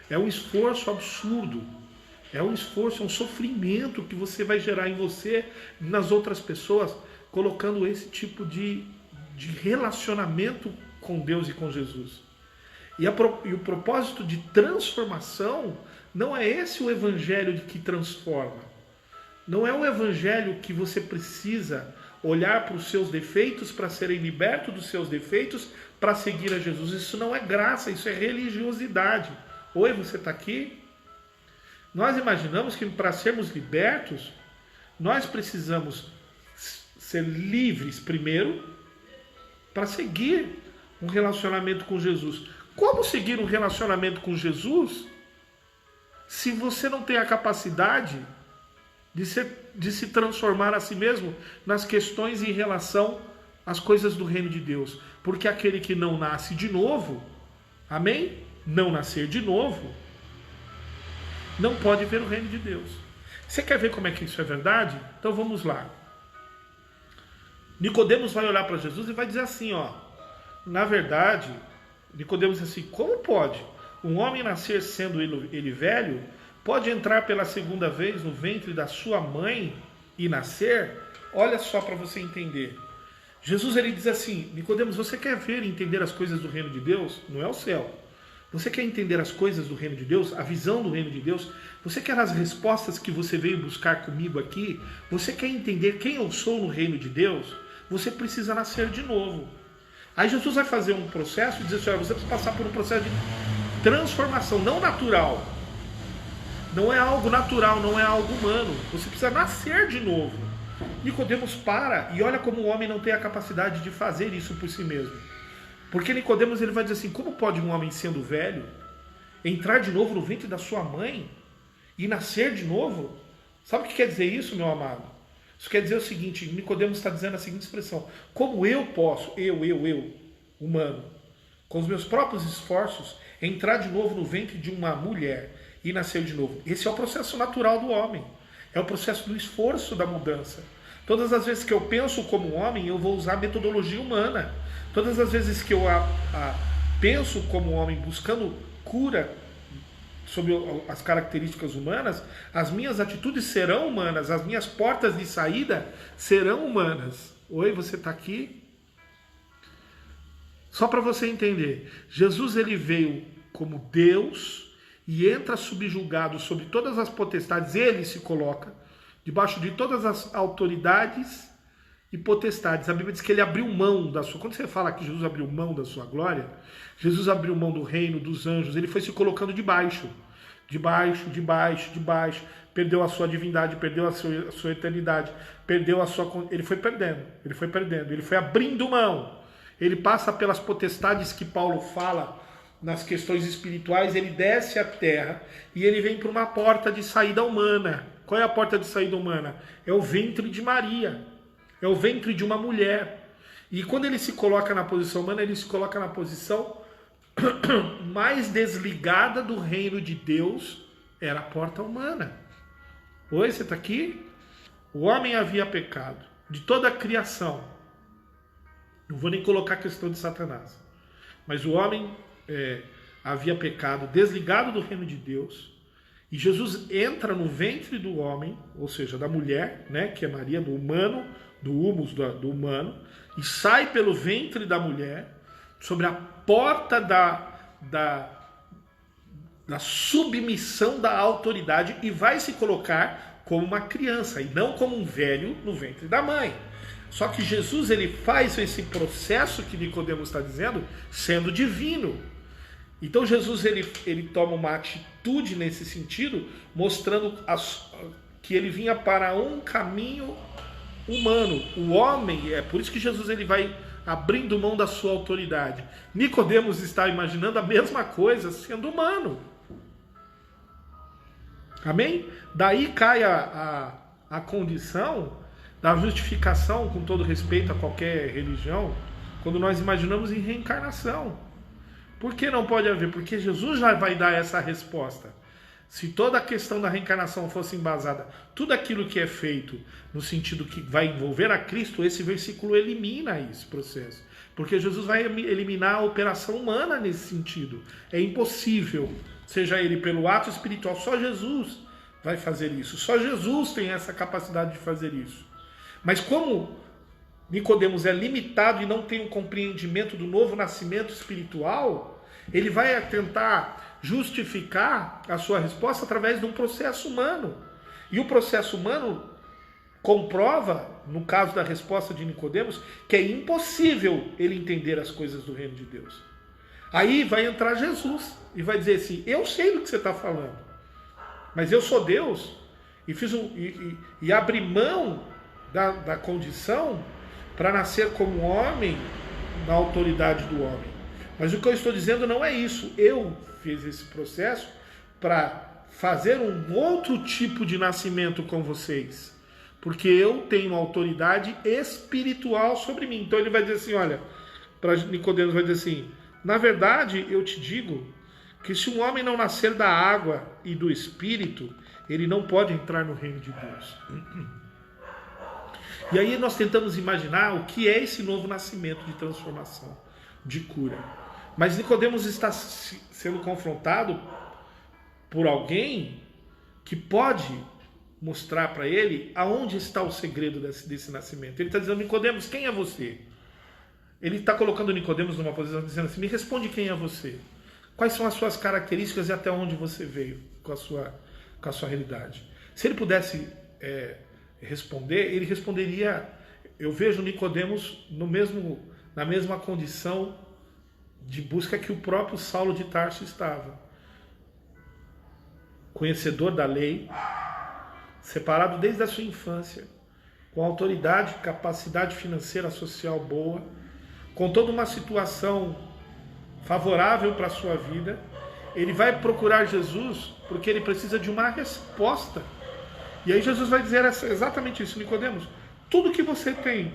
É um esforço absurdo. É um esforço, é um sofrimento que você vai gerar em você e nas outras pessoas, colocando esse tipo de relacionamento com Deus e com Jesus. E o propósito de transformação não é esse o evangelho que transforma. Não é um evangelho que você precisa olhar para os seus defeitos para serem libertos dos seus defeitos para seguir a Jesus. Isso não é graça, isso é religiosidade. Oi, você está aqui? Nós imaginamos que para sermos libertos, nós precisamos ser livres primeiro para seguir um relacionamento com Jesus. Como seguir um relacionamento com Jesus se você não tem a capacidade de se transformar a si mesmo nas questões em relação às coisas do reino de Deus? Porque aquele que não nasce de novo, amém? Não nascer de novo, não pode ver o reino de Deus. Você quer ver como é que isso é verdade? Então vamos lá. Nicodemos vai olhar para Jesus e vai dizer assim, na verdade, Nicodemos diz assim, como pode um homem nascer sendo ele velho, pode entrar pela segunda vez no ventre da sua mãe e nascer? Olha só para você entender. Jesus ele diz assim, Nicodemos, você quer ver e entender as coisas do reino de Deus? Não é o céu. Você quer entender as coisas do reino de Deus, a visão do reino de Deus? Você quer as respostas que você veio buscar comigo aqui? Você quer entender quem eu sou no reino de Deus? Você precisa nascer de novo. Aí Jesus vai fazer um processo e dizer assim, você precisa passar por um processo de transformação, não natural. Não é algo natural, não é algo humano. Você precisa nascer de novo. Nicodemos para e olha como o homem não tem a capacidade de fazer isso por si mesmo. Porque Nicodemos ele vai dizer assim, como pode um homem sendo velho entrar de novo no ventre da sua mãe e nascer de novo? Sabe o que quer dizer isso, meu amado? Isso quer dizer o seguinte, Nicodemos está dizendo a seguinte expressão, como eu posso, eu, humano, com os meus próprios esforços, entrar de novo no ventre de uma mulher e nascer de novo? Esse é o processo natural do homem, é o processo do esforço da mudança. Todas as vezes que eu penso como homem, eu vou usar metodologia humana. Todas as vezes que eu penso como homem buscando cura sobre as características humanas, as minhas atitudes serão humanas, as minhas portas de saída serão humanas. Oi, você está aqui? Só para você entender, Jesus ele veio como Deus e entra subjugado sobre todas as potestades, ele se coloca debaixo de todas as autoridades e potestades. A Bíblia diz que ele abriu mão da sua... Quando você fala que Jesus abriu mão da sua glória, Jesus abriu mão do reino, dos anjos, ele foi se colocando debaixo. Perdeu a sua divindade, perdeu a sua eternidade, perdeu a sua... Ele foi perdendo, ele foi abrindo mão. Ele passa pelas potestades que Paulo fala nas questões espirituais, ele desce à terra e ele vem para uma porta de saída humana. Qual é a porta de saída humana? É o ventre de Maria. É o ventre de uma mulher. E quando ele se coloca na posição humana, ele se coloca na posição mais desligada do reino de Deus, era a porta humana. Oi, você está aqui? O homem havia pecado. De toda a criação. Não vou nem colocar a questão de Satanás. Mas o homem havia pecado, desligado do reino de Deus. E Jesus entra no ventre do homem, ou seja, da mulher, né, que é Maria, do humano, do humus do humano, e sai pelo ventre da mulher, sobre a porta da submissão da autoridade, e vai se colocar como uma criança, e não como um velho no ventre da mãe. Só que Jesus ele faz esse processo que Nicodemos está dizendo, sendo divino. Então Jesus ele toma uma atitude nesse sentido, mostrando que ele vinha para um caminho humano. O homem, é por isso que Jesus ele vai abrindo mão da sua autoridade. Nicodemos está imaginando a mesma coisa sendo humano. Amém? Daí cai a condição da justificação, com todo respeito a qualquer religião, quando nós imaginamos em reencarnação. Por que não pode haver? Porque Jesus já vai dar essa resposta. Se toda a questão da reencarnação fosse embasada, tudo aquilo que é feito no sentido que vai envolver a Cristo, esse versículo elimina esse processo. Porque Jesus vai eliminar a operação humana nesse sentido. É impossível, seja ele pelo ato espiritual, só Jesus vai fazer isso. Só Jesus tem essa capacidade de fazer isso. Mas como Nicodemos é limitado e não tem um compreendimento do novo nascimento espiritual, ele vai tentar justificar a sua resposta através de um processo humano. E o processo humano comprova, no caso da resposta de Nicodemos, que é impossível ele entender as coisas do reino de Deus. Aí vai entrar Jesus e vai dizer assim: eu sei do que você está falando, mas eu sou Deus e abri mão da condição para nascer como homem na autoridade do homem. Mas o que eu estou dizendo não é isso. Eu fiz esse processo para fazer um outro tipo de nascimento com vocês, porque eu tenho autoridade espiritual sobre mim. Então ele vai dizer assim, olha, para Nicodemos vai dizer assim: na verdade eu te digo que se um homem não nascer da água e do Espírito, ele não pode entrar no reino de Deus. E aí nós tentamos imaginar o que é esse novo nascimento de transformação, de cura. Mas Nicodemos está sendo confrontado por alguém que pode mostrar para ele aonde está o segredo desse nascimento. Ele está dizendo: Nicodemos, quem é você? Ele está colocando Nicodemos numa posição dizendo assim: me responde quem é você. Quais são as suas características e até onde você veio com a sua realidade. Se ele pudesse responder, ele responderia: eu vejo Nicodemos na mesma condição de busca que o próprio Saulo de Tarso estava. Conhecedor da lei, separado desde a sua infância, com autoridade, capacidade financeira, social boa, com toda uma situação favorável para a sua vida. Ele vai procurar Jesus porque ele precisa de uma resposta. E aí Jesus vai dizer exatamente isso: Nicodemos, tudo que você tem,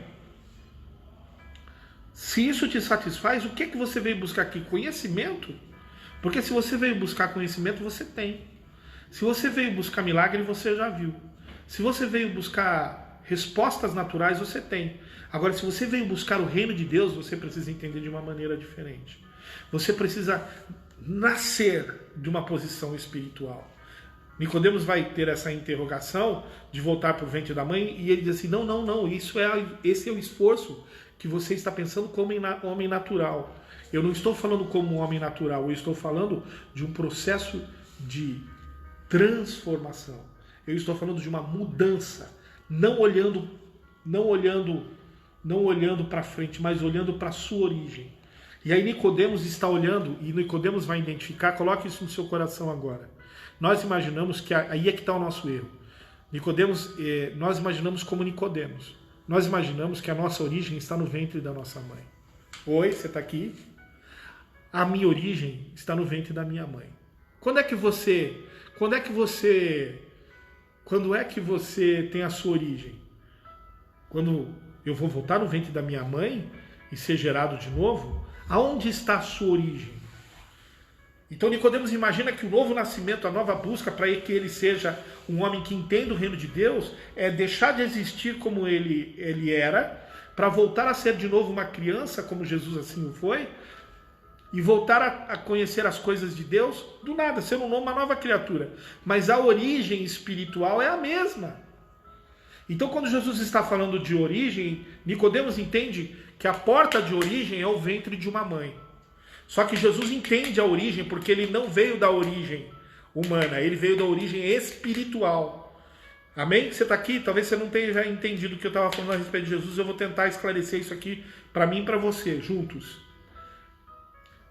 se isso te satisfaz, o que é que você veio buscar aqui? Conhecimento? Porque se você veio buscar conhecimento, você tem. Se você veio buscar milagre, você já viu. Se você veio buscar respostas naturais, você tem. Agora, se você veio buscar o reino de Deus, você precisa entender de uma maneira diferente. Você precisa nascer de uma posição espiritual. Nicodemos vai ter essa interrogação de voltar para o ventre da mãe, e ele diz assim: não, esse é o esforço que você está pensando como homem natural. Eu não estou falando como um homem natural, eu estou falando de um processo de transformação. Eu estou falando de uma mudança, não olhando para frente, mas olhando para a sua origem. E aí Nicodemos está olhando, e Nicodemos vai identificar, coloque isso no seu coração agora. Nós imaginamos que aí é que está o nosso erro. Nós imaginamos como Nicodemos. Nós imaginamos que a nossa origem está no ventre da nossa mãe. Oi, você está aqui? A minha origem está no ventre da minha mãe. Quando é que você tem a sua origem? Quando eu vou voltar no ventre da minha mãe e ser gerado de novo? Aonde está a sua origem? Então Nicodemos imagina que o novo nascimento, a nova busca para que ele seja um homem que entenda o reino de Deus, é deixar de existir como ele era, para voltar a ser de novo uma criança, como Jesus assim o foi, e voltar a conhecer as coisas de Deus do nada, ser uma nova criatura. Mas a origem espiritual é a mesma. Então quando Jesus está falando de origem, Nicodemos entende que a porta de origem é o ventre de uma mãe. Só que Jesus entende a origem porque ele não veio da origem humana, ele veio da origem espiritual. Amém? Você está aqui? Talvez você não tenha já entendido o que eu estava falando a respeito de Jesus. Eu vou tentar esclarecer isso aqui para mim e para você, juntos.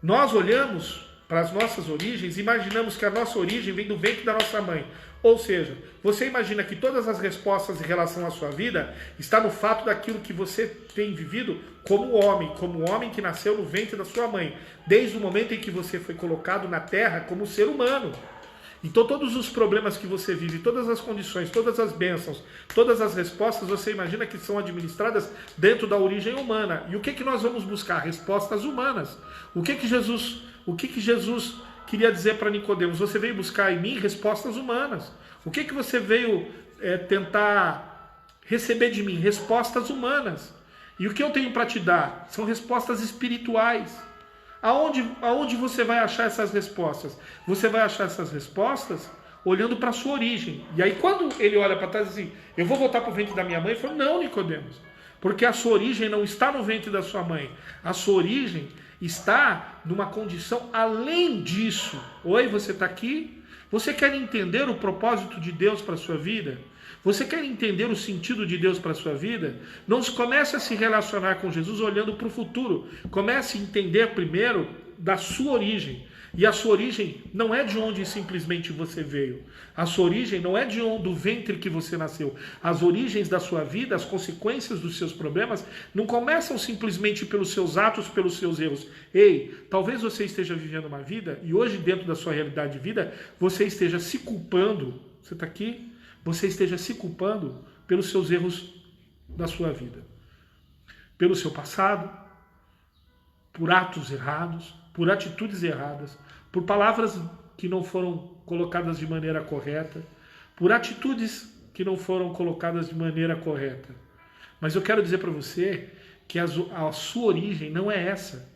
Nós olhamos para as nossas origens e imaginamos que a nossa origem vem do ventre da nossa mãe. Ou seja, você imagina que todas as respostas em relação à sua vida está no fato daquilo que você tem vivido como homem que nasceu no ventre da sua mãe, desde o momento em que você foi colocado na terra como ser humano. Então todos os problemas que você vive, todas as condições, todas as bênçãos, todas as respostas, você imagina que são administradas dentro da origem humana. E o que nós vamos buscar? Respostas humanas. O que Jesus queria dizer para Nicodemos? Você veio buscar em mim respostas humanas. O que você veio tentar receber de mim? Respostas humanas. E o que eu tenho para te dar? São respostas espirituais. Aonde você vai achar essas respostas? Você vai achar essas respostas olhando para a sua origem. E aí quando ele olha para trás assim, eu vou voltar para o ventre da minha mãe, ele fala, não, Nicodemos, porque a sua origem não está no ventre da sua mãe. A sua origem está numa condição além disso. Oi, você está aqui? Você quer entender o propósito de Deus para a sua vida? Você quer entender o sentido de Deus para a sua vida? Não comece a se relacionar com Jesus olhando para o futuro. Comece a entender primeiro da sua origem. E a sua origem não é de onde simplesmente você veio. A sua origem não é do ventre que você nasceu. As origens da sua vida, as consequências dos seus problemas, não começam simplesmente pelos seus atos, pelos seus erros. Ei, talvez você esteja vivendo uma vida e hoje dentro da sua realidade de vida, você esteja se culpando. Você está aqui? Você esteja se culpando pelos seus erros da sua vida. Pelo seu passado, por atos errados, por atitudes erradas, por palavras que não foram colocadas de maneira correta, por atitudes que não foram colocadas de maneira correta. Mas eu quero dizer para você que a sua origem não é essa.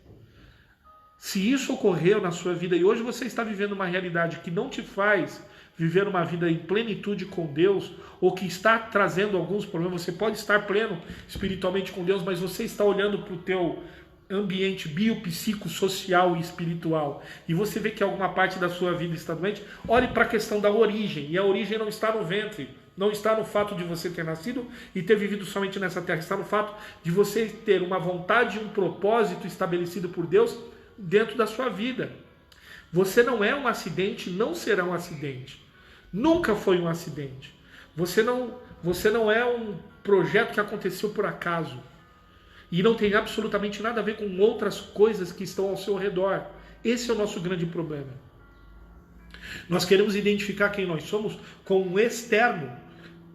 Se isso ocorreu na sua vida e hoje você está vivendo uma realidade que não te faz viver uma vida em plenitude com Deus, ou que está trazendo alguns problemas, você pode estar pleno espiritualmente com Deus, mas você está olhando para o teu ambiente biopsicossocial e espiritual, e você vê que alguma parte da sua vida está doente, olhe para a questão da origem, e a origem não está no ventre, não está no fato de você ter nascido e ter vivido somente nessa terra, está no fato de você ter uma vontade e um propósito estabelecido por Deus dentro da sua vida. Você não é um acidente, não será um acidente. Nunca foi um acidente. Você não é um projeto que aconteceu por acaso. E não tem absolutamente nada a ver com outras coisas que estão ao seu redor. Esse é o nosso grande problema. Nós queremos identificar quem nós somos com um externo.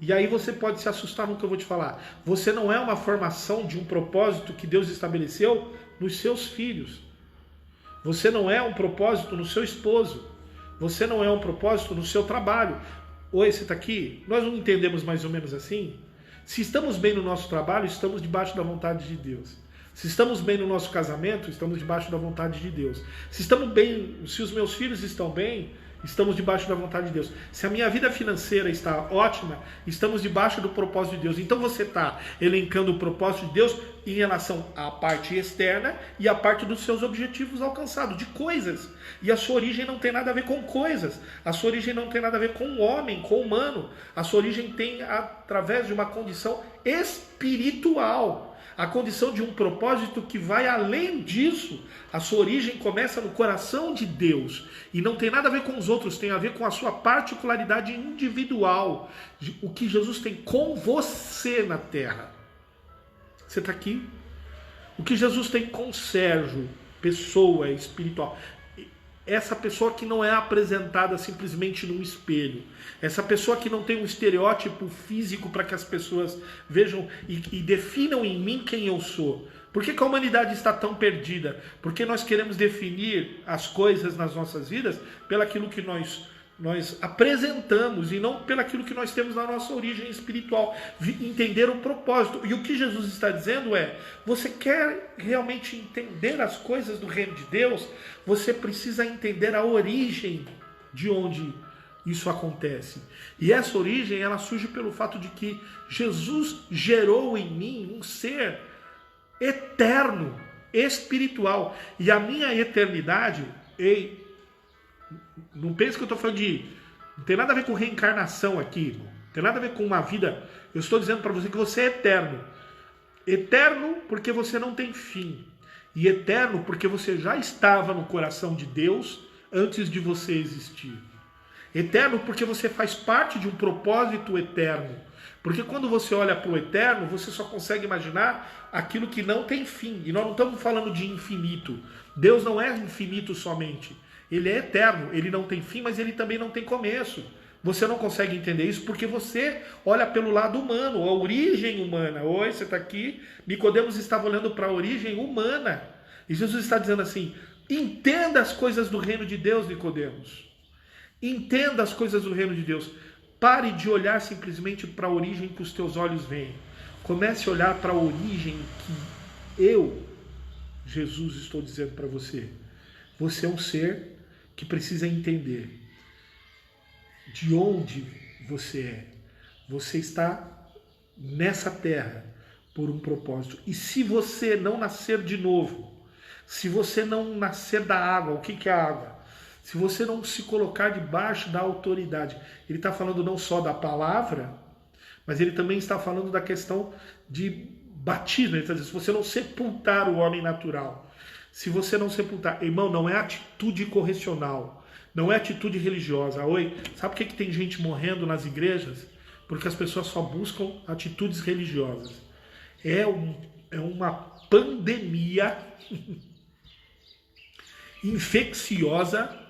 E aí você pode se assustar no que eu vou te falar. Você não é uma formação de um propósito que Deus estabeleceu nos seus filhos. Você não é um propósito no seu esposo. Você não é um propósito no seu trabalho. Oi, você está aqui? Nós não entendemos mais ou menos assim? Se estamos bem no nosso trabalho, estamos debaixo da vontade de Deus. Se estamos bem no nosso casamento, estamos debaixo da vontade de Deus. Se estamos bem, se os meus filhos estão bem, estamos debaixo da vontade de Deus. Se a minha vida financeira está ótima, estamos debaixo do propósito de Deus. Então você está elencando o propósito de Deus em relação à parte externa e à parte dos seus objetivos alcançados, de coisas. E a sua origem não tem nada a ver com coisas. A sua origem não tem nada a ver com o homem, com o humano. A sua origem tem através de uma condição espiritual. A condição de um propósito que vai além disso. A sua origem começa no coração de Deus. E não tem nada a ver com os outros, tem a ver com a sua particularidade individual. O que Jesus tem com você na terra. Você está aqui? O que Jesus tem com Sérgio, pessoa espiritual. Essa pessoa que não é apresentada simplesmente num espelho. Essa pessoa que não tem um estereótipo físico para que as pessoas vejam e definam em mim quem eu sou. Por que a humanidade está tão perdida? Porque nós queremos definir as coisas nas nossas vidas pelaquilo que nós apresentamos e não pelaquilo que nós temos na nossa origem espiritual. Entender o propósito. E o que Jesus está dizendo é, você quer realmente entender as coisas do reino de Deus? Você precisa entender a origem de onde isso acontece. E essa origem, ela surge pelo fato de que Jesus gerou em mim um ser eterno, espiritual. E a minha eternidade, não pense que eu estou falando não tem nada a ver com reencarnação aqui, não tem nada a ver com uma vida. Eu estou dizendo para você que você é eterno. Eterno porque você não tem fim. E eterno porque você já estava no coração de Deus antes de você existir. Eterno porque você faz parte de um propósito eterno. Porque quando você olha para o eterno, você só consegue imaginar aquilo que não tem fim. E nós não estamos falando de infinito. Deus não é infinito somente. Ele é eterno. Ele não tem fim, mas ele também não tem começo. Você não consegue entender isso porque você olha pelo lado humano, a origem humana. Oi, você está aqui. Nicodemos estava olhando para a origem humana. E Jesus está dizendo assim, entenda as coisas do reino de Deus, Nicodemos. Entenda as coisas do reino de Deus. Pare de olhar simplesmente para a origem que os teus olhos veem. Comece a olhar para a origem que eu, Jesus, estou dizendo para você. Você é um ser que precisa entender de onde você é. Você está nessa terra por um propósito. E se você não nascer de novo, se você não nascer da água, o que é a água? Se você não se colocar debaixo da autoridade, ele está falando não só da palavra, mas ele também está falando da questão de batismo. Ele está dizendo, se você não sepultar o homem natural, se você não sepultar, irmão, não é atitude correcional, não é atitude religiosa. Oi, sabe por que tem gente morrendo nas igrejas? Porque as pessoas só buscam atitudes religiosas. É uma pandemia infecciosa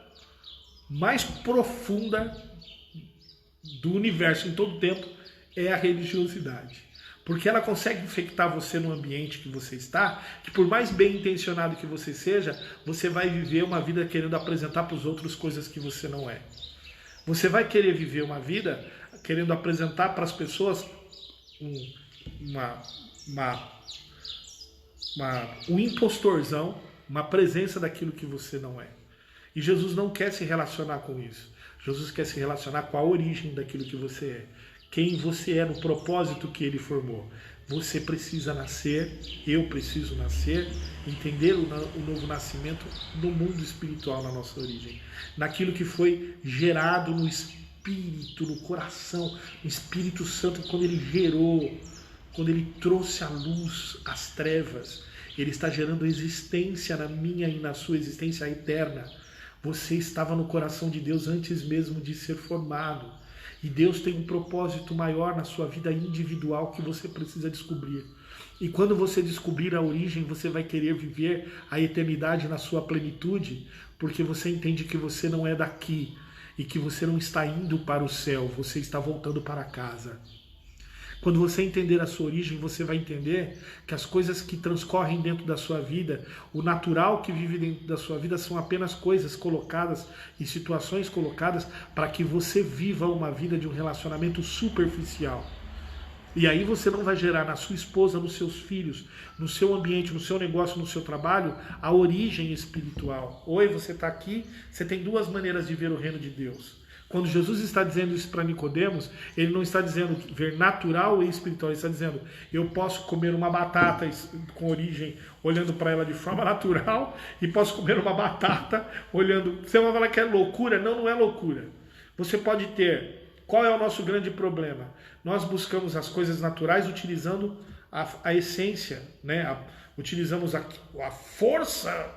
mais profunda do universo em todo tempo é a religiosidade. Porque ela consegue infectar você no ambiente que você está, que por mais bem intencionado que você seja, você vai viver uma vida querendo apresentar para os outros coisas que você não é. Você vai querer viver uma vida querendo apresentar para as pessoas um impostorzão, uma presença daquilo que você não é. E Jesus não quer se relacionar com isso. Jesus quer se relacionar com a origem daquilo que você é. Quem você é no propósito que ele formou. Você precisa nascer, eu preciso nascer, entender o novo nascimento no mundo espiritual, na nossa origem. Naquilo que foi gerado no Espírito, no coração, no Espírito Santo, quando ele gerou, quando ele trouxe a luz às trevas. Ele está gerando existência na minha e na sua existência eterna. Você estava no coração de Deus antes mesmo de ser formado. E Deus tem um propósito maior na sua vida individual que você precisa descobrir. E quando você descobrir a origem, você vai querer viver a eternidade na sua plenitude, porque você entende que você não é daqui e que você não está indo para o céu, você está voltando para casa. Quando você entender a sua origem, você vai entender que as coisas que transcorrem dentro da sua vida, o natural que vive dentro da sua vida são apenas coisas colocadas e situações colocadas para que você viva uma vida de um relacionamento superficial. E aí você não vai gerar na sua esposa, nos seus filhos, no seu ambiente, no seu negócio, no seu trabalho, a origem espiritual. Oi, você está aqui, você tem duas maneiras de ver o reino de Deus. Quando Jesus está dizendo isso para Nicodemos, ele não está dizendo ver natural e espiritual, ele está dizendo, eu posso comer uma batata com origem, olhando para ela de forma natural, e posso comer uma batata olhando... Você vai falar que é loucura? Não, não é loucura. Você pode ter... Qual é o nosso grande problema? Nós buscamos as coisas naturais utilizando a essência, né? Utilizamos a força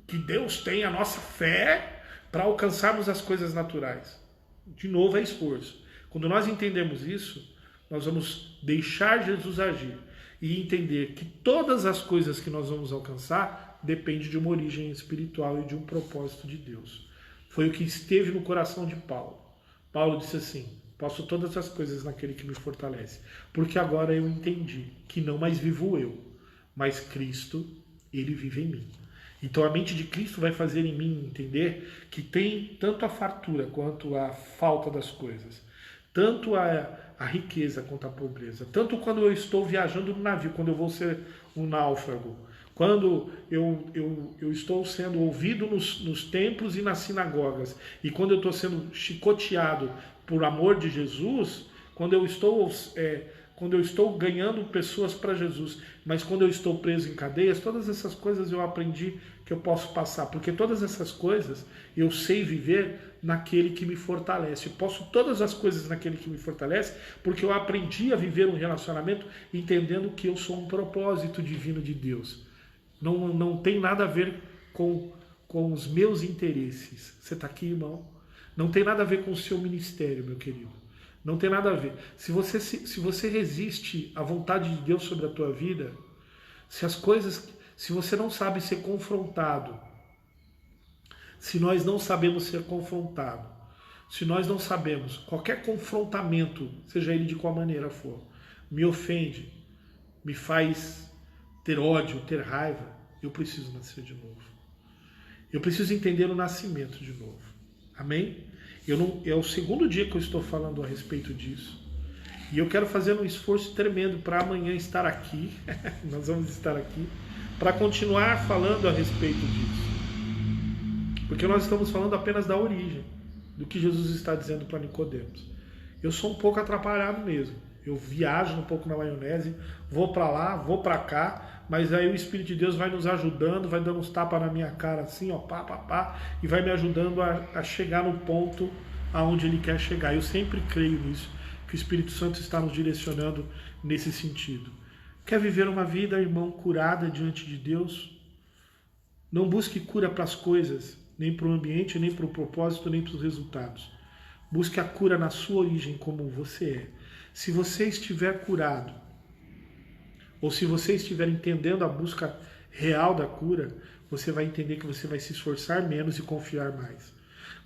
que Deus tem, a nossa fé, para alcançarmos as coisas naturais. De novo, é esforço. Quando nós entendemos isso, nós vamos deixar Jesus agir e entender que todas as coisas que nós vamos alcançar dependem de uma origem espiritual e de um propósito de Deus. Foi o que esteve no coração de Paulo. Paulo disse assim, posso todas as coisas naquele que me fortalece, porque agora eu entendi que não mais vivo eu, mas Cristo, ele vive em mim. Então a mente de Cristo vai fazer em mim entender que tem tanto a fartura quanto a falta das coisas, tanto a riqueza quanto a pobreza, tanto quando eu estou viajando no navio, quando eu vou ser um náufrago, quando eu estou sendo ouvido nos templos e nas sinagogas, e quando eu estou sendo chicoteado por amor de Jesus, quando eu estou ganhando pessoas para Jesus, mas quando eu estou preso em cadeias, todas essas coisas eu aprendi que eu posso passar, porque todas essas coisas eu sei viver naquele que me fortalece. Eu posso todas as coisas naquele que me fortalece, porque eu aprendi a viver um relacionamento entendendo que eu sou um propósito divino de Deus. Não tem nada a ver com os meus interesses. Você está aqui, irmão? Não tem nada a ver com o seu ministério, meu querido. Não tem nada a ver. Se você resiste à vontade de Deus sobre a tua vida, se você não sabe ser confrontado, se nós não sabemos ser confrontados, se nós não sabemos, qualquer confrontamento, seja ele de qual maneira for, me ofende, me faz ter ódio, ter raiva, eu preciso nascer de novo. Eu preciso entender o nascimento de novo. Amém? É o segundo dia que eu estou falando a respeito disso. E eu quero fazer um esforço tremendo para amanhã estar aqui. Nós vamos estar aqui para continuar falando a respeito disso. Porque nós estamos falando apenas da origem, do que Jesus está dizendo para Nicodemos. Eu sou um pouco atrapalhado mesmo. Eu viajo um pouco na maionese, vou para lá, vou para cá, mas aí o Espírito de Deus vai nos ajudando, vai dando uns tapas na minha cara assim, ó, pá, pá, pá, e vai me ajudando a chegar no ponto aonde Ele quer chegar. Eu sempre creio nisso, que o Espírito Santo está nos direcionando nesse sentido. Quer viver uma vida, irmão, curada diante de Deus? Não busque cura para as coisas, nem para o ambiente, nem para o propósito, nem para os resultados. Busque a cura na sua origem, como você é. Se você estiver curado, ou se você estiver entendendo a busca real da cura, você vai entender que você vai se esforçar menos e confiar mais.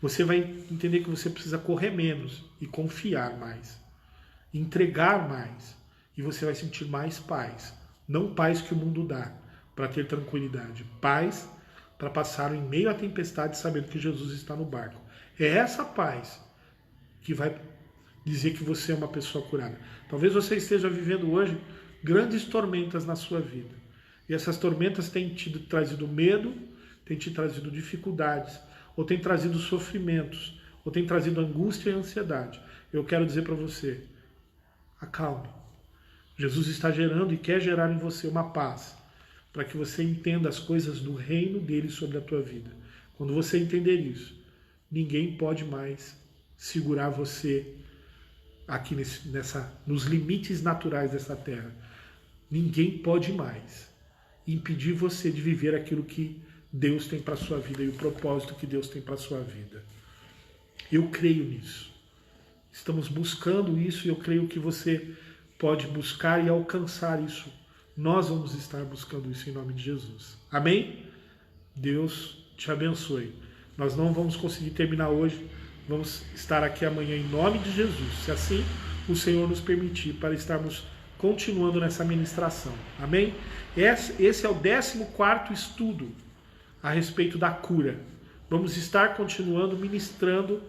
Você vai entender que você precisa correr menos e confiar mais. Entregar mais. E você vai sentir mais paz. Não paz que o mundo dá, para ter tranquilidade. Paz para passar em meio à tempestade sabendo que Jesus está no barco. É essa paz que vai dizer que você é uma pessoa curada. Talvez você esteja vivendo hoje grandes tormentas na sua vida. E essas tormentas têm te trazido medo, têm te trazido dificuldades, ou têm trazido sofrimentos, ou têm trazido angústia e ansiedade. Eu quero dizer para você, acalme. Jesus está gerando e quer gerar em você uma paz, para que você entenda as coisas do reino dele sobre a tua vida. Quando você entender isso, ninguém pode mais segurar você aqui nos limites naturais dessa terra. Ninguém pode mais impedir você de viver aquilo que Deus tem para a sua vida e o propósito que Deus tem para a sua vida. Eu creio nisso. Estamos buscando isso e eu creio que você pode buscar e alcançar isso. Nós vamos estar buscando isso em nome de Jesus. Amém? Deus te abençoe. Nós não vamos conseguir terminar hoje. Vamos estar aqui amanhã em nome de Jesus, se assim o Senhor nos permitir, para estarmos continuando nessa ministração. Amém? Esse é o 14º estudo a respeito da cura. Vamos estar continuando ministrando.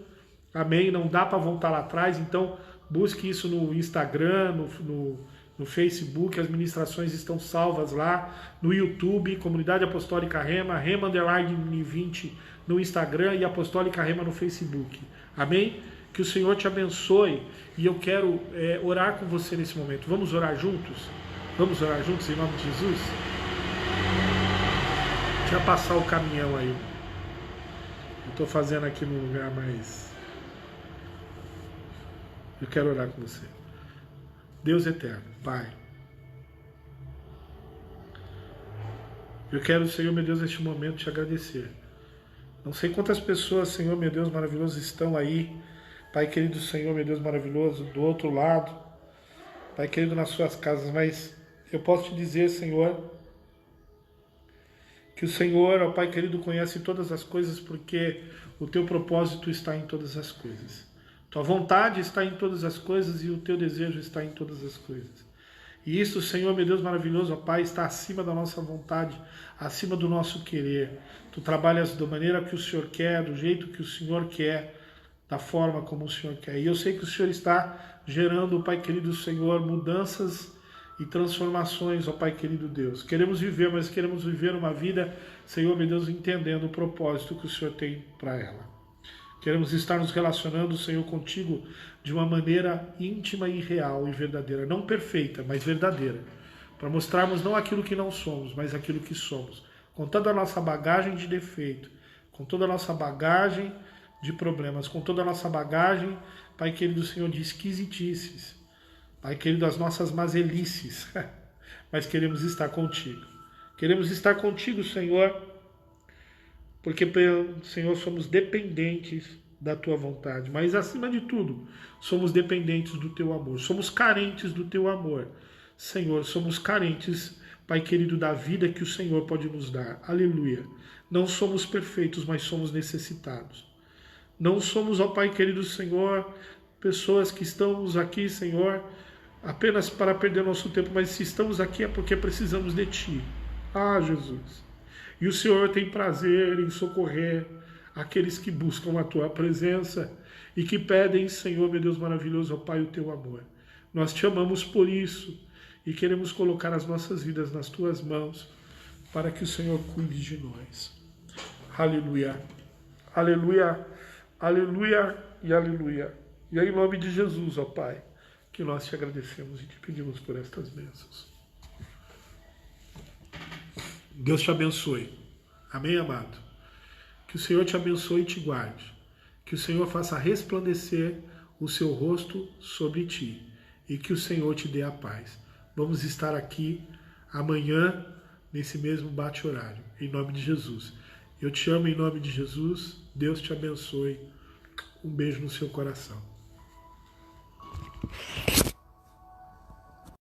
Amém? Não dá para voltar lá atrás, então busque isso no Instagram, no Facebook, as ministrações estão salvas lá, no YouTube, Comunidade Apostólica Rema, Rema_20 no Instagram e Apostólica Rema no Facebook. Amém? Que o Senhor te abençoe e eu quero orar com você nesse momento. Vamos orar juntos? Vamos orar juntos em nome de Jesus? Deixa eu passar o caminhão aí. Eu estou fazendo aqui num lugar mais... Eu quero orar com você. Deus eterno, Pai, eu quero, Senhor, meu Deus, neste momento te agradecer. Não sei quantas pessoas, Senhor, meu Deus maravilhoso, estão aí, Pai querido, Senhor, meu Deus maravilhoso, do outro lado, Pai querido, nas suas casas, mas eu posso te dizer, Senhor, que o Senhor, ó Pai querido, conhece todas as coisas, porque o teu propósito está em todas as coisas. Tua vontade está em todas as coisas e o teu desejo está em todas as coisas. E isso, Senhor, meu Deus maravilhoso, ó Pai, está acima da nossa vontade, acima do nosso querer. Tu trabalhas da maneira que o Senhor quer, do jeito que o Senhor quer, da forma como o Senhor quer. E eu sei que o Senhor está gerando, Pai querido Senhor, mudanças e transformações, ó Pai querido Deus. Queremos viver, mas queremos viver uma vida, Senhor, meu Deus, entendendo o propósito que o Senhor tem para ela. Queremos estar nos relacionando, Senhor, contigo de uma maneira íntima e real e verdadeira. Não perfeita, mas verdadeira. Para mostrarmos não aquilo que não somos, mas aquilo que somos. Com toda a nossa bagagem de defeito, com toda a nossa bagagem de problemas, com toda a nossa bagagem, Pai querido Senhor, de esquisitices. Pai querido, as nossas mazelices. Mas queremos estar contigo. Queremos estar contigo, Senhor, porque, Senhor, somos dependentes da tua vontade, mas acima de tudo, somos dependentes do teu amor, somos carentes do teu amor. Senhor, somos carentes, Pai querido, da vida que o Senhor pode nos dar. Aleluia. Não somos perfeitos, mas somos necessitados. Não somos, ó Pai querido Senhor, pessoas que estamos aqui, Senhor, apenas para perder nosso tempo, mas se estamos aqui é porque precisamos de Ti. Ah, Jesus. E o Senhor tem prazer em socorrer aqueles que buscam a Tua presença e que pedem, Senhor, meu Deus maravilhoso, ó Pai, o Teu amor. Nós Te amamos por isso e queremos colocar as nossas vidas nas Tuas mãos para que o Senhor cuide de nós. Aleluia, aleluia, aleluia e aleluia. E aí, em nome de Jesus, ó Pai, que nós Te agradecemos e Te pedimos por estas bênçãos. Deus te abençoe. Amém, amado? Que o Senhor te abençoe e te guarde. Que o Senhor faça resplandecer o seu rosto sobre ti. E que o Senhor te dê a paz. Vamos estar aqui amanhã, nesse mesmo bate-horário. Em nome de Jesus. Eu te amo em nome de Jesus. Deus te abençoe. Um beijo no seu coração.